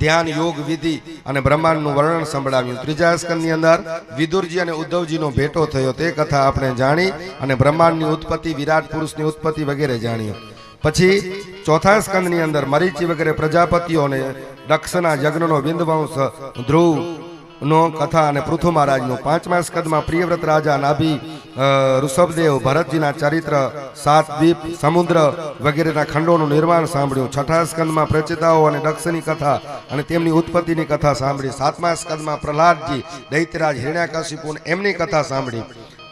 ધ્યાન, યોગ, વિધિ અને બ્રહ્માંડનું વર્ણન સંભળાવ્યું. ત્રીજા સ્કંદની અંદર વિદુરજી અને ઉદ્ધવજીનો ભેટો થયો, તે કથા આપણે જાણી. અને બ્રહ્માંડની ઉત્પત્તિ, વિરાટ પુરુષની ઉત્પત્તિ વગેરે જાણ્યું. પછી ચોથા સ્કંદની અંદર મરીચી વગેરે પ્રજાપતિઓ અને દક્ષના યજ્ઞનો વિંધવંશ, ધ્રુવ નો કથા અને પૃથુ મહારાજનો. પાંચમા સ્કંદમાં પ્રિયવ્રત રાજા, નાભી, ઋષભદેવ, ભરતજીના ચરિત્ર, 7 દ્વીપ, સમુદ્ર વગેરેના ખંડોનું નિર્માણ સાંભળ્યું. છઠ્ઠા સ્કંદમાં પ્રચેતાઓ અને દક્ષની કથા અને તેમની ઉત્પત્તિની કથા સાંભળી. 7મા સ્કંદમાં પ્રહલાદજી, દૈત્યરાજ, હિરણ્યકશિપુ એમની કથા સાંભળી.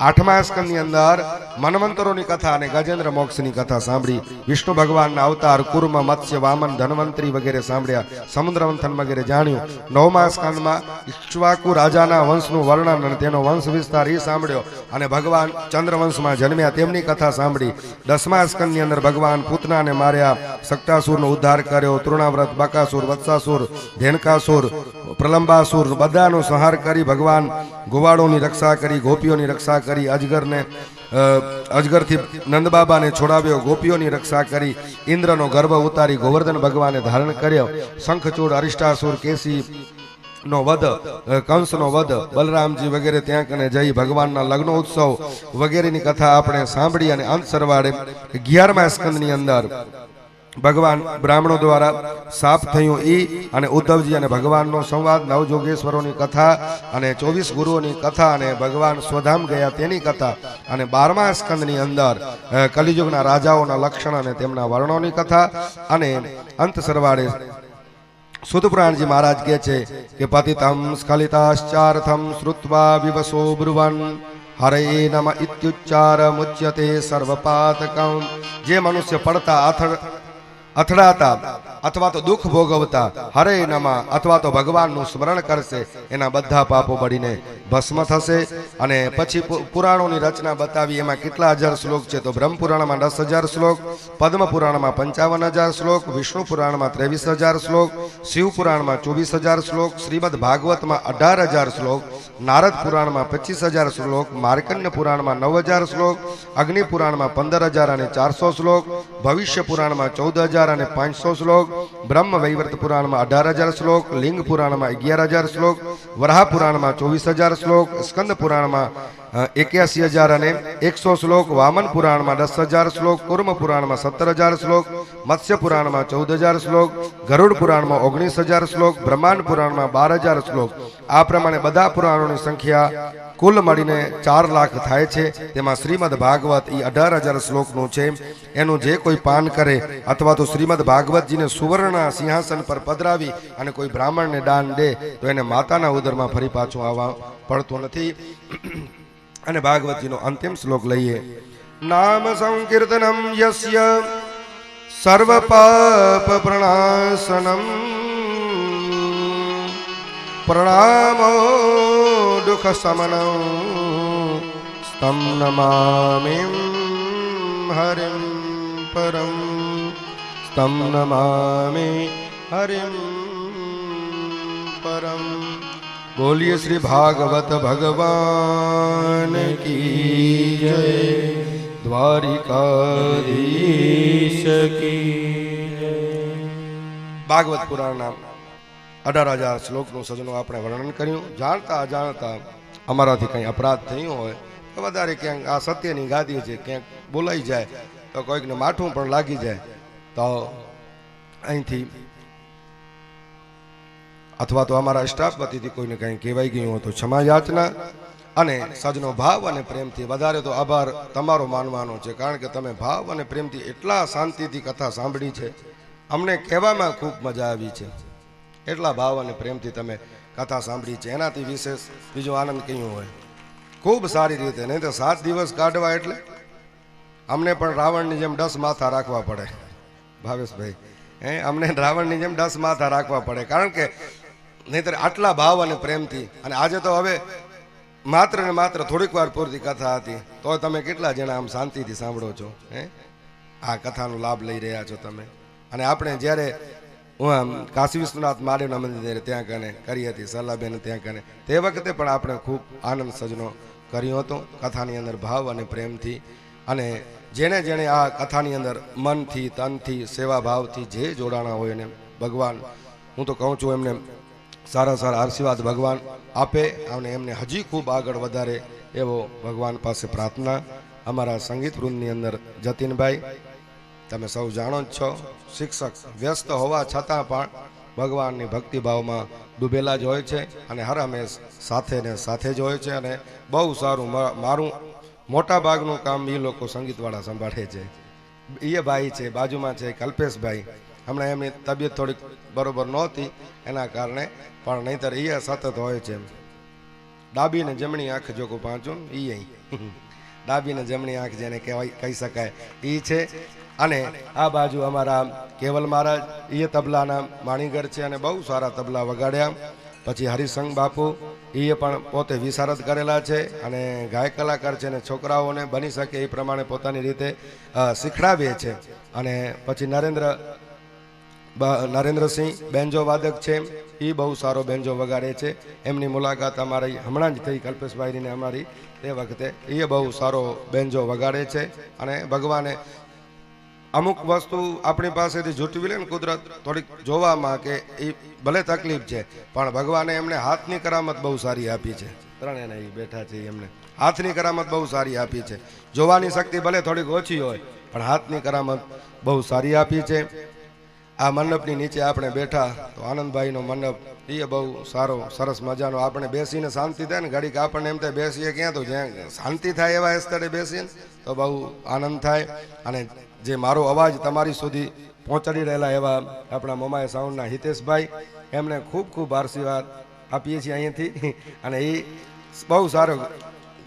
8મા સ્કંદની અંદર મન્વંતરોની કથા અને ગજેન્દ્ર મોક્ષની કથા સાંભળી. વિષ્ણુ ભગવાનના અવતાર, કુર્મ, મત્સ્ય, વામન, ધન્વંતરી વગેરે સાંભળ્યા. સમુદ્ર મંથન વગેરે જાણ્યું. 9મા સ્કંદમાં ઇક્ષ્વાકુ રાજાના વંશનું વર્ણન અને તેનો વંશ વિસ્તાર એ સાંભળ્યો. અને ભગવાન ચંદ્રવંશમાં જન્મ્યા તેમની કથા સાંભળી. 10મા સ્કંદની અંદર ભગવાન પૂતનાને માર્યા, સક્તાસુરનો ઉદ્ધાર કર્યો. તૃણાવ્રત, બકાસુર, વત્સાસુર, ધેનકાસુર, પ્રલંબાસુર બધાનો સંહાર કરી ભગવાન ગોવાળોની રક્ષા કરી, ગોપીઓની રક્ષા કરી. અજગરથી નંદબાબાને છોડાવ્યો, ગોપીઓની રક્ષા કરી. ઇન્દ્રનો ગર્ભ ઉતારી ગોવર્ધન ભગવાને ધારણ કર્યો. શંખચૂડ, અરિષ્ટાસુર, કેસી નો વધ, કંસનો વધ, બલરામજી વગેરે ત્યાં કને જઈ ભગવાનના લગ્ન ઉત્સવ વગેરેની કથા આપણે સાંભળી. અને અંત સરવાળે 11મા સ્કંદની અંદર ભગવાન બ્રાહ્મણો દ્વારા સાપ થયું ઈ અને ઉદ્ધવજી અને ભગવાનનો સંવાદ, નવજોગેશ્વરોની કથા અને 24 ગુરુઓની કથા અને ભગવાન સ્વધામ ગયા તેની કથા. અને 12મા સ્કંદની અંદર કલિયુગના રાજાઓના લક્ષણ અને તેમના વર્ણોની કથા. અને અંત સરવાળે સુત પુરાણજી મહારાજ કહે છે કે પતિતમ સ્ખલિતાશ્ચાર્થમ શ્રુત્વા વિવસો બ્રુવન હરે નમ ઇત્યુચ્ચાર મુચ્યતે સર્વપાતકમ. જે મનુષ્ય પડતા અથડાતા અથવા તો દુઃખ ભોગવતા હરે નમઃ અથવા તો ભગવાનનું સ્મરણ કરશે, એના બધા પાપો બળીને ભસ્મ થશે. અને પછી પુરાણોની રચના બતાવી. એમાં કેટલા હજાર શ્લોક છે તો બ્રહ્મ પુરાણમાં 10,000 શ્લોક, પદ્મ પુરાણમાં 55,000 શ્લોક, વિષ્ણુ પુરાણમાં 23,000 શ્લોક, શિવ પુરાણમાં 24,000 શ્લોક, શ્રીમદ ભાગવતમાં 18,000 શ્લોક, નારદ પુરાણમાં 25,000 શ્લોક, માર્કંડ પુરાણમાં 9,000 શ્લોક, અગ્નિ પુરાણમાં 15,400 શ્લોક, ભવિષ્ય પુરાણમાં 14,500 શ્લોક, બ્રહ્મ વૈવર્ત પુરાણમાં 18,000 શ્લોક, લિંગ પુરાણમાં 11,000 શ્લોક, વરાહ પુરાણમાં 24,000 શ્લોક, સ્કંદ પુરાણમાં 81,100 શ્લોક, વામન પુરાણમાં 10,000 શ્લોક, કુર્મ પુરાણમાં 17,000 શ્લોક, મત્સ્ય પુરાણમાં 14,000 શ્લોક, ગરુડ પુરાણમાં 19,000 શ્લોક, બ્રહ્માંડ પુરાણમાં 12,000 શ્લોક. આ પ્રમાણે બધા પુરાણોની સંખ્યા કુલ મળીને 4 લાખ થાય છે. તેમાં શ્રીમદ ભાગવત એ 18,000 શ્લોકનું છે. એનું જે કોઈ પાન કરે અથવા તો શ્રીમદ ભાગવતજીને સુવર્ણના સિંહાસન પર પધરાવી અને કોઈ બ્રાહ્મણને દાન દે તો એને માતાના ઉદરમાં ફરી પાછું આવવા પડતું નથી. અને ભાગવતજીનો અંતિમ શ્લોક લઈએ. નામ સંકીર્તનમ યસ્ય સર્વ પાપ પ્રણાશનમ પ્રણામો દુઃખ સમનમ तं नमामि हरिं परं तं नमामि हरिं परम। बोलिए श्री भागवत भगवान की जय, દ્વારિકાધીશ કી જય। ભાગવત પુરાણના 18,000 શ્લોકનું સજનો આપણે વર્ણન કર્યું। જાણતા અજાણતા અમારાથી કંઈ અપરાધ થયો હોય તો વધારે ક્યાંક આ સત્યની ગાદી છે, ક્યાંક બોલાઈ જાય તો કોઈકને માઠું પણ લાગી જાય તો અહીંથી અથવા તો અમારા સ્ટાફ વતીથી કોઈને કંઈ કહેવાઈ ગયું હોય તો ક્ષમા યાચના। અને સજનો ભાવ અને પ્રેમથી વધારે તો આભાર તમારો માનવાનો છે, કારણ કે તમે ભાવ અને પ્રેમથી એટલા શાંતિથી કથા સાંભળી છે, અમને કહેવામાં ખૂબ મજા આવી છે। એટલા ભાવ અને પ્રેમથી તમે કથા સાંભળી છે, એનાથી વિશેષ બીજો આનંદ કયું હોય। ખૂબ સારી રીતે, નહીં તો 7 દિવસ કાઢવા એટલે અમને પણ રાવણની જેમ 10 માથા રાખવા પડે ભાવેશભાઈ, અમને રાવણની જેમ 10 માથા રાખવા પડે, કારણ કે નહીંતર આટલા ભાવ અને પ્રેમથી। અને આજે તો હવે માત્ર ને માત્ર થોડીક વાર પૂરતી કથા હતી તો તમે કેટલા જણા આમ શાંતિથી સાંભળો છો, આ કથાનો લાભ લઈ રહ્યા છો તમે। અને આપણે જ્યારે હું આમ કાશી વિશ્વનાથ મહાદેવના મંદિરે ત્યાં કને કરી હતી, સલાહબેન ત્યાં કને, તે વખતે પણ આપણે ખૂબ આનંદ સજનો કર્યો હતો કથાની અંદર ભાવ અને પ્રેમથી। અને જેણે જેણે આ કથાની અંદર મનથી, તનથી, સેવા ભાવથી જે જોડાણા હોય એને ભગવાન, હું તો કહું છું, એમને સારા સારા આશીર્વાદ ભગવાન આપે અને એમને હજી ખૂબ આગળ વધારે એવો ભગવાન પાસે પ્રાર્થના। અમારા સંગીત વૃંદની અંદર જતીનભાઈ, તમે સૌ જાણો જ છો, શિક્ષક વ્યસ્ત હોવા છતાં પણ ભગવાનની ભક્તિભાવમાં ડૂબેલા જ હોય છે અને હર હંમેશ સાથે ને સાથે જ હોય છે। અને બહુ સારું, મારું મોટા ભાગનું કામ એ લોકો સંગીતવાળા સંભાળે છે। એ ભાઈ છે બાજુમાં છે કલ્પેશભાઈ, હમણાં એમની તબિયત થોડીક બરોબર નહોતી એના કારણે, પણ નહીંતર એ સતત હોય છે। ડાબી ને જમણી આંખ જો કોઈ પાંચું એ ડાબી ને જમણી આંખ જેને કહેવાય કહી શકાય એ છે। અને આ બાજુ અમારા કેવલ મહારાજ, એ તબલાના માણીગર છે અને બહુ સારા તબલા વગાડ્યા। પછી હરિસંગ બાપુ, એ પણ પોતે વિશારદ કરેલા છે અને ગાયક કલાકાર છે, અને છોકરાઓને બની શકે એ પ્રમાણે પોતાની રીતે શીખડાવે છે। અને પછી નરેન્દ્રસિંહ બેન્જો વાદક છે, એ બહુ સારો બેન્જો વગાડે છે। એમની મુલાકાત અમારી હમણાં જ થઈ કલ્પેશભાઈની અમારી, તે વખતે એ બહુ સારો બેન્જો વગાડે છે। અને ભગવાને અમુક વસ્તુ આપણી પાસેથી જૂટવી લે ને કુદરત થોડીક જોવામાં કે એ ભલે તકલીફ છે, પણ ભગવાને એમને હાથની કરામત બહુ સારી આપી છે। ત્રણેય એ બેઠા છે, એમને હાથની કરામત બહુ સારી આપી છે। જોવાની શક્તિ ભલે થોડીક ઓછી હોય પણ હાથની કરામત બહુ સારી આપી છે। આ મંડપની નીચે આપણે બેઠા તો આનંદભાઈનો મંડપ, એ બહુ સારો સરસ મજાનો, આપણે બેસીને શાંતિ થાય ને, ઘડીક આપણને એમ થાય બેસીએ ક્યાં, તો જ્યાં શાંતિ થાય એવા સ્થળે બેસીને તો બહુ આનંદ થાય। અને જે મારો અવાજ તમારી સુધી પહોંચાડી રહેલા એવા આપણા મોમાય સાઉન્ડના હિતેશભાઈ, એમને ખૂબ ખૂબ આશીર્વાદ આપીએ છીએ અહીંયાથી। અને એ બહુ સારો,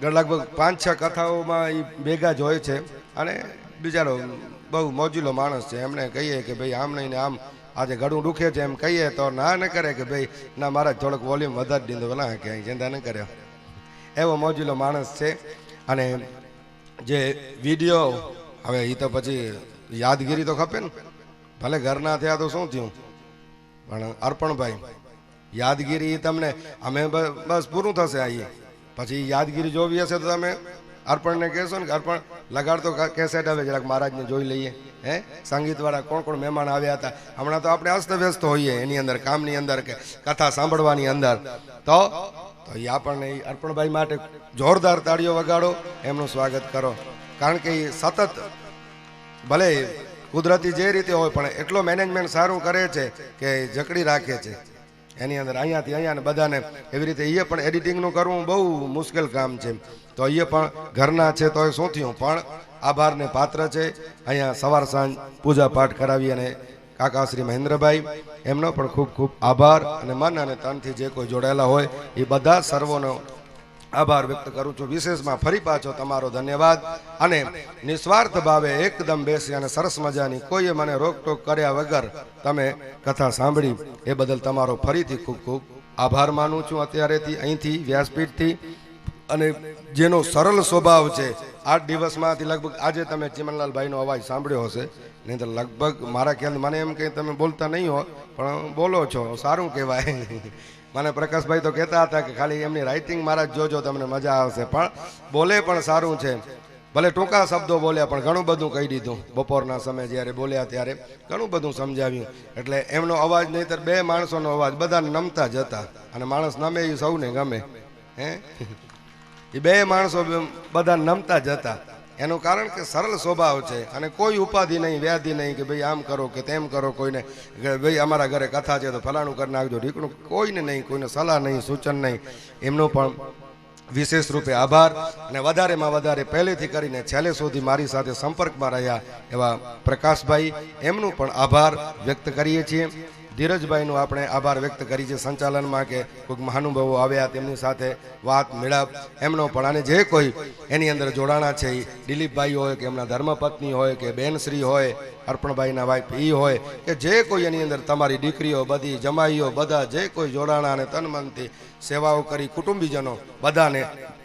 લગભગ 5-6 કથાઓમાં એ ભેગા જ હોય છે અને બિચારો બહુ મોજીલો માણસ છે। એમને કહીએ કે ભાઈ આમ નહીં ને આમ, આજે ગળું દુખે છે એમ કહીએ તો ના ન કરે કે ભાઈ ના મારા થોડોક વોલ્યુમ વધારી દીધો, ના ક્યાંય ચિંતા ન કર્યો, એવો મોજીલો માણસ છે। અને જે વિડીયો, હવે એ તો પછી યાદગીરી તો ખપે ને, ભલે ઘરના થયા તો શું થયું, પણ અર્પણભાઈ યાદગીરી તમને અમે બસ પૂરું થશે આવીએ, પછી યાદગીરી જોવી હશે તો તમે અર્પણને કહેશો ને કે અર્પણ લગાડતો કેસેટ હવે જરાક મહારાજને જોઈ લઈએ। સંગીતવાળા કોણ કોણ મહેમાન આવ્યા હતા, હમણાં તો આપણે અસ્તવ્યસ્ત હોઈએ એની અંદર, કામની અંદર કે કથા સાંભળવાની અંદર, તો એ આપણને અર્પણભાઈ માટે જોરદાર તાળીઓ વગાડો, એમનું સ્વાગત કરો। કારણ કે એ સતત ભલે કુદરતી જે રીતે હોય પણ એટલો મેનેજમેન્ટ સારું કરે છે કે જકડી રાખે છે એની અંદર, અહીંયાથી અહીંયા ને બધાને એવી રીતે। એ પણ એડિટિંગનું કરવું બહુ મુશ્કેલ કામ છે, તો એ પણ ઘરના છે તો એ શું થયું, પણ આભારને પાત્ર છે। અહીંયા સવાર સાંજ પૂજા પાઠ કરાવી અને કાકા શ્રી મહેન્દ્રભાઈ, એમનો પણ ખૂબ ખૂબ આભાર। અને મન અને તનથી જે કોઈ જોડાયેલા હોય એ બધા સર્વોનો આભાર વ્યક્ત કરું છું। વિશેષમાં ફરી પાછો તમારો ધન્યવાદ। અને નિસ્વાર્થ ભાવે એકદમ બેસી અને સરસ મજાની કોઈએ મને રોકટોક કર્યા વગર તમે કથા સાંભળી એ બદલ તમારો ફરીથી ખૂબ ખૂબ આભાર માનું છું। અત્યારેથી અહીંથી વ્યાસપીઠથી અને જેનો સરળ સ્વભાવ છે 8 દિવસમાંથી લગભગ આજે તમે ચિમનલાલભાઈનો અવાજ સાંભળ્યો હશે, નહીં તો લગભગ મારા ખ્યાલ મને એમ કે તમે બોલતા નહીં હો પણ બોલો છો, સારું કહેવાય. મને પ્રકાશભાઈ તો કહેતા હતા કે ખાલી એમની રાઇટિંગ મારા જોજો તમને મજા આવશે, પણ બોલે પણ સારું છે. ભલે ટૂંકા શબ્દો બોલ્યા પણ ઘણું બધું કહી દીધું. બપોરના સમયે જ્યારે બોલ્યા ત્યારે ઘણું બધું સમજાવ્યું. એટલે એમનો અવાજ નહીંતર 2 માણસોનો અવાજ બધાને નમતા જ હતા, અને માણસ નમે એ સૌને ગમે. હે એ 2 માણસો બધા નમતા જ હતા. એનું કારણ કે સરળ સ્વભાવ છે, અને કોઈ ઉપાધિ નહીં, વ્યાધિ નહીં કે ભાઈ આમ કરો કે તેમ કરો. કોઈને ભાઈ અમારા ઘરે કથા છે તો ફલાણું કરી નાખજો, ઢીકણું, કોઈને નહીં, કોઈને સલાહ નહીં, સૂચન નહીં. એમનું પણ વિશેષ રૂપે આભાર. અને વધારેમાં વધારે પહેલેથી કરીને છેલ્લે સુધી મારી સાથે સંપર્કમાં રહ્યા એવા પ્રકાશભાઈ, એમનું પણ આભાર વ્યક્ત કરીએ છીએ. ધીરજભાઈનું આપણે આભાર વ્યક્ત કરી છે સંચાલનમાં, કે કોઈક મહાનુભાવો આવ્યા તેમની સાથે વાત મેળાપ એમનો પણ. અને જે કોઈ એની અંદર જોડાણા છે, એ દિલીપભાઈ હોય કે એમના ધર્મપત્ની હોય કે બેનશ્રી હોય, અર્પણભાઈના વાઇફ એ હોય કે જે કોઈ એની અંદર તમારી દીકરીઓ બધી જમાઈઓ બધા જે કોઈ જોડાણા અને તન મનથી સેવાઓ કરી કુટુંબીજનો બધાને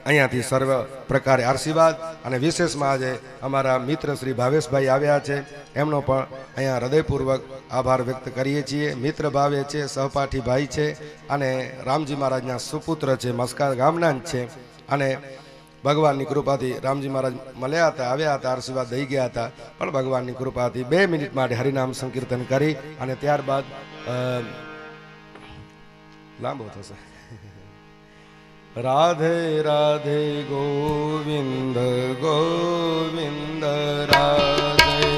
અહીંયાથી સર્વ પ્રકારે આશીર્વાદ. અને વિશેષમાં આજે અમારા મિત્ર શ્રી ભાવેશભાઈ આવ્યા છે, એમનો પણ અહીંયા હૃદયપૂર્વક આભાર વ્યક્ત કરીએ છીએ. મિત્ર ભાવે છે, સહપાઠી ભાઈ છે, અને રામજી મહારાજના સુપુત્ર છે, મસ્કા ગામના જ છે. અને ભગવાનની કૃપાથી રામજી મહારાજ મળ્યા હતા, આવ્યા હતા, આશીર્વાદ દઈ ગયા હતા. પણ ભગવાનની કૃપાથી 2 મિનિટ માટે હરિનામ સંકીર્તન કરી અને ત્યારબાદ લાંબો થશે. રાધે રાધે ગોવિંદ ગોવિંદ રાધે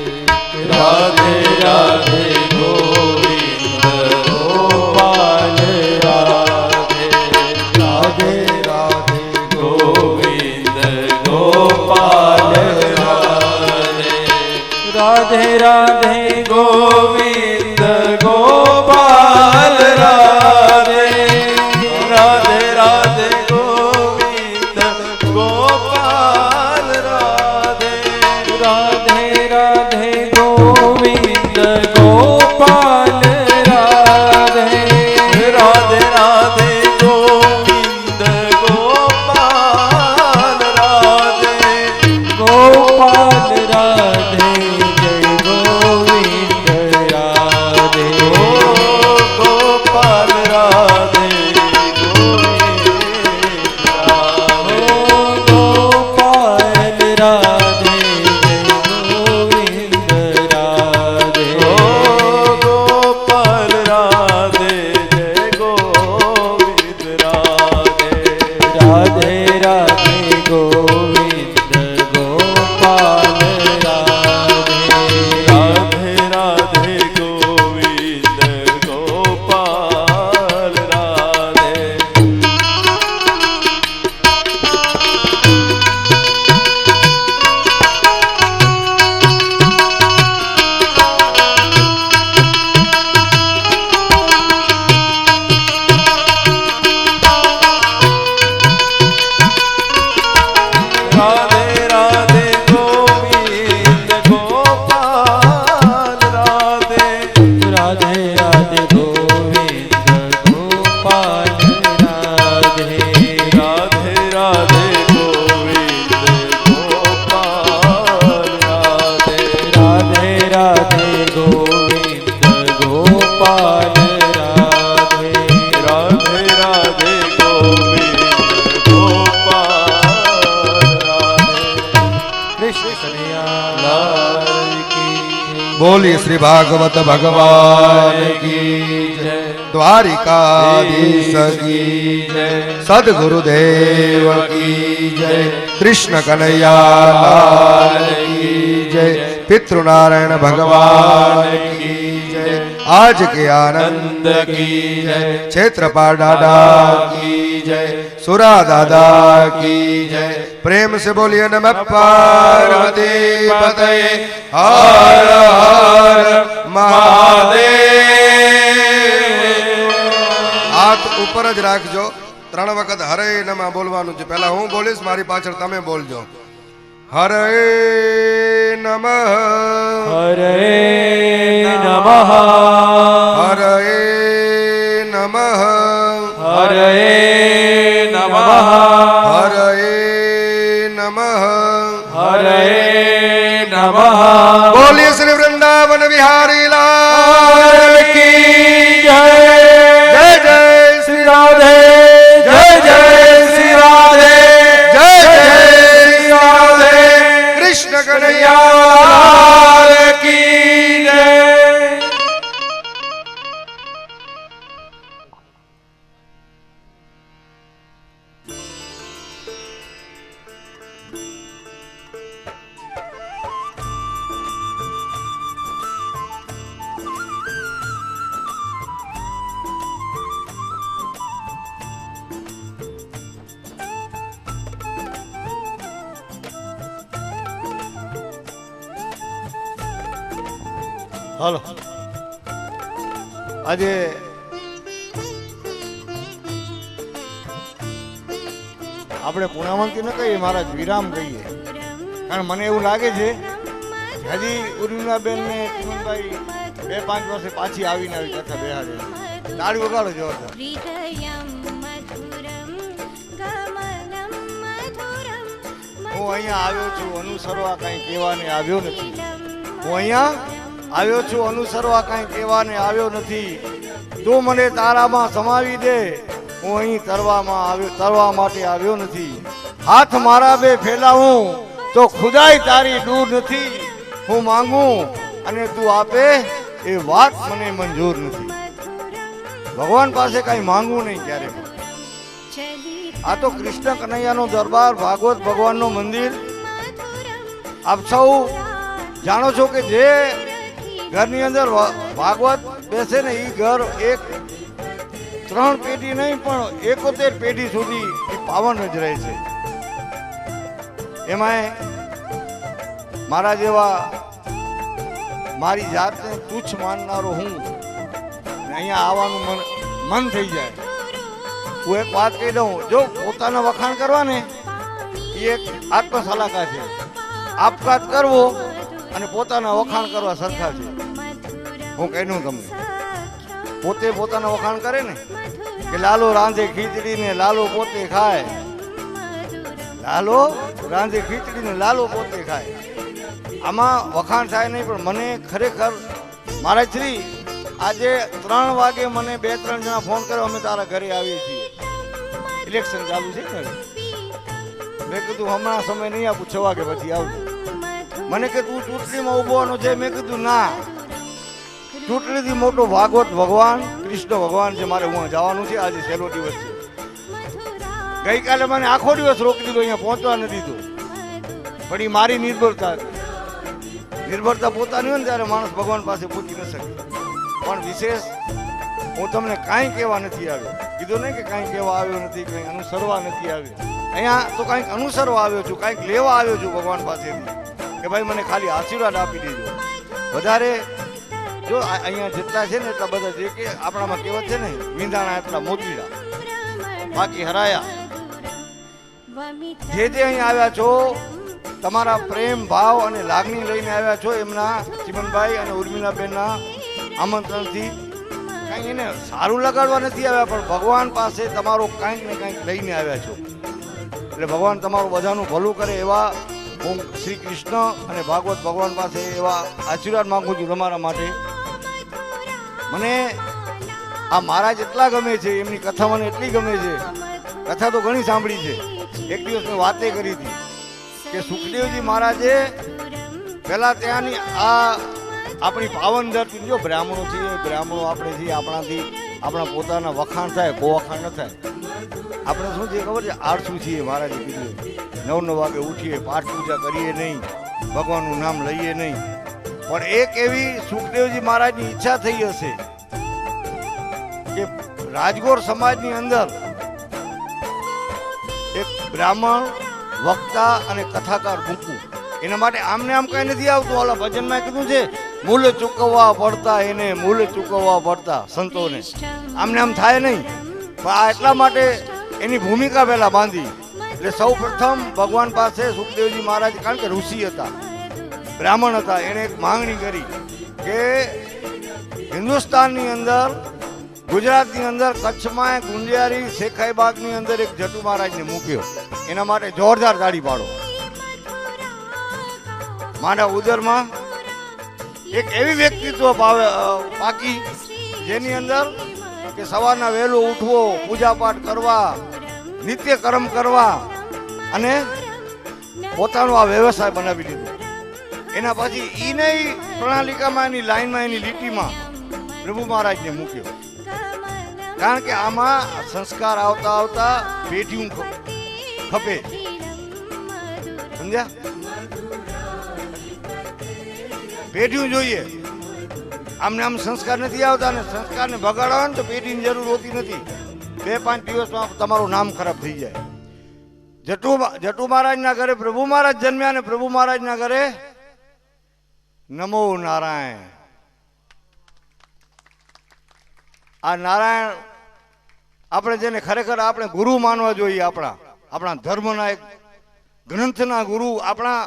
રાધે રાધે ગોવિંદ ગોપાલ રાધે રાધે રાધે ગોવિંદ ગોપાલ રાધે રાધે રાધે ગોવિંદ ગોપાલ રાધે રાધે રાધે ગોવિંદ ગોપાલ રાધે રાધે રાધે ગોવિંદ ગોપાલ રાધે રાધે રાધે ગોવિંદ ગોપાલ રાધે ગોપાલ રાધે જય ગોવિંદ રાધે ગોપાલ રાધે बोली श्री भागवत भगवान की जय, द्वारिकाधीश की जय, सद्गुरुदेव की जय, कृष्ण कन्हैया लाल की जय, पितृनारायण भगवान की जय, आज के आनंद की जय, क्षेत्रपाल दादा की जय, सुरा दादा की जय। प्रेम से बोलिए नमः पार्वती पतये हर हर महादेव। हाथ ऊपर ज राखजो, 3 वखत हरे नमः बोलवानुं छे। पहेला हूँ बोलीश, मारी पाछळ तमे बोलजो। हरे नमः हरे नमः हरे नमः हरे नमः हरे નમઃ. હરે નમઃ. બોલીએ શ્રી વૃંદાવન વિહારી લાલ કી જય. જય જય શ્રી રાધે. જય જય શ્રી રાધે. જય જય જય શ્રી રાધે. કૃષ્ણ કનૈયા કનૈયાલાલ કી જય. હાલો આજે આપણે પૂર્ણાવંતી ન કહીએ, મહારાજ વિરામ કહીએ, કારણ મને એવું લાગે છે કે હજી ઉર્મિલાબેન ને ચિમનભાઈ 2-5 વર્ષે પાછી આવીને આવી કથા બેહાડે. તાળી વગાડો જોરદાર. હું અહીંયા આવ્યો છું અનુસરવા કાંઈ કહેવાને આવ્યો નથી. હું અહીંયા આવ્યો છું અનુસરવા કાંઈ કહેવાને આવ્યો નથી. તું મને તારામાં સમાવી દે. હું અહીં તરવા માટે આવ્યો નથી. હાથ મારા બે ફેલાવું તો ખુદાઈ તારી દૂર નથી. હું માંગું અને તું આપે એ વાત મને મંજૂર નથી. ભગવાન પાસે કાંઈ માંગવું નહીં ક્યારે. આ તો કૃષ્ણ કનૈયાનો દરબાર, ભાગવત ભગવાનનું મંદિર. આપ સૌ જાણો છો કે જે ઘરની અંદર ભાગવત બેસે ને એ ઘર 3 પેઢી નહીં પણ 71 પેઢી સુધી એ પાવન જ રહે છે. એમાંય મારા જેવા મારી જાતને તુચ્છ માનનારો હું અહીંયા આવવાનું મન થઈ જાય. હું એક વાત કહી દઉં, જો પોતાના વખાણ કરવા ને એ એક આત્મસલાકા છે. આપઘાત કરવો અને પોતાના વખાણ કરવા સરખા છે. હું કહી દઉં તમને, પોતે પોતાના વખાણ કરે ને કે લાલો રાંધે ખીચડી ને લાલો પોતે ખાય, લાલો રાંધે ખીચડી ને લાલો પોતે ખાય. આમાં વખાણ થાય નહીં. પણ મને ખરેખર મારા શ્રી આજે 3 વાગે મને 2-3 જણા ફોન કર્યો, અમે તારા ઘરે આવીએ છીએ. ઇલેક્શન ચાલુ છે ને, મેં કીધું હમણાં સમય નહીં આપું, 6 વાગે પછી આવજો. મને કે તું ચૂંટણીમાં ઉભોવાનો છે. મેં કીધું ના, ચૂંટણીથી મોટો ભાગવત ભગવાન કૃષ્ણ ભગવાન છે. મારે હું જવાનું છે. આજે છેલ્લો દિવસ છે. ગઈકાલે મને આખો દિવસ રોકી દીધો, અહીંયા પહોંચવા નથી દીધો. પણ એ મારી નિર્ભરતા પોતાની હોય ને ત્યારે માણસ ભગવાન પાસે પૂછી ન શકે. પણ વિશેષ હું તમને કાંઈ કહેવા નથી આવ્યો. કીધું નહીં કે કાંઈ કહેવા આવ્યો નથી, કંઈ અનુસરવા નથી આવ્યો. અહીંયા તો કાંઈક અનુસરવા આવ્યો છું, કાંઈક લેવા આવ્યો છું ભગવાન પાસેથી કે ભાઈ મને ખાલી આશીર્વાદ આપી દેજો. વધારે જો અહીંયા જેટલા છે ને એટલા બધા જે કે આપણામાં કહેવત છે ને, વિંધાણા એટલા મોતીડા, બાકી હરાયા. જે અહીં આવ્યા છો તમારા પ્રેમ ભાવ અને લાગણી લઈને આવ્યા છો, એમના ચિમનભાઈ અને ઉર્મિલાબેનના આમંત્રણથી કાંઈ એને સારું લગાડવા નથી આવ્યા, પણ ભગવાન પાસે તમારો કાંઈક ને કાંઈક લઈને આવ્યા છો. એટલે ભગવાન તમારું બધાનું ભલું કરે એવા હું શ્રી કૃષ્ણ અને ભાગવત ભગવાન પાસે એવા આશીર્વાદ માંગુ છું તમારા માટે. મને આ મહારાજ એટલા ગમે છે, એમની કથા મને એટલી ગમે છે. કથા તો ઘણી સાંભળી છે. એક દિવસ મેં વાતે કરી હતી કે સુખદેવજી મહારાજે પહેલા ત્યાંની આ આપણી પાવન ધરતી, જો બ્રાહ્મણો છીએ, બ્રાહ્મણો આપણે છીએ, આપણાથી આપણા પોતાના વખાણ થાય, કો વખાણ ન થાય. આપણે શું છે ખબર છે, આળસુ છીએ. મહારાજે કીધું 9 વાગે ઉઠીએ, પાઠ પૂજા કરીએ નહીં, ભગવાનનું નામ લઈએ નહીં. પણ એક એવી સુખદેવજી મહારાજની ઈચ્છા થઈ હશે કે રાજગોર સમાજની અંદર એક બ્રાહ્મણ વક્તા અને કથાકાર મૂકવું. એના માટે આમને આમ કઈ નથી આવતું. ઓલા ભજનમાં કીધું છે, મૂલ ચૂકવવા પડતા એને, મૂલ ચૂકવવા પડતા સંતોને. આમને આમ થાય નહીં. પણ આ એટલા માટે એની ભૂમિકા પહેલા બાંધી. એટલે સૌ પ્રથમ ભગવાન પાસે સુખદેવજી મહારાજ, કારણ કે ઋષિ હતા, બ્રાહ્મણ હતા, એણે એક માંગણી કરી કે હિન્દુસ્તાનની અંદર, ગુજરાતની અંદર, કચ્છમાં ગુંડિયારી શેખાઈબાગની અંદર એક જટુ મહારાજને મૂક્યો. એના માટે જોરદાર તાળી પાડો. મારા ઉદરમાં એક એવી વ્યક્તિત્વ પાકી જેની અંદર કે સવારના વહેલું ઉઠવો, પૂજા પાઠ કરવા, નિત્ય કર્મ કરવા અને પોતાનો આ વ્યવસાય બનાવી લીધો. એના પછી એને પ્રણાલિકામાં, એની લાઈનમાં, એની લીટીમાં પ્રભુ મહારાજને મૂક્યો. કારણ કે આમાં સંસ્કાર આવતા આવતા પેઢીયું ખપે. સમજ્યા? પેઢીયું જોઈએ. આમને આમ સંસ્કાર નથી આવતા ને સંસ્કારને બગાડવા ને તો પેઢીની જરૂર હોતી નથી. 2-5 દિવસમાં તમારું નામ ખરાબ થઈ જાય. જટુ મહારાજના ઘરે પ્રભુ મહારાજ જન્મ્યા ને પ્રભુ મહારાજના ઘરે નમો નારાયણ. આ નારાયણ આપણે જેને ખરેખર આપણે ગુરુ માનવા જોઈએ, આપણા ધર્મના એક ગ્રંથના ગુરુ, આપણા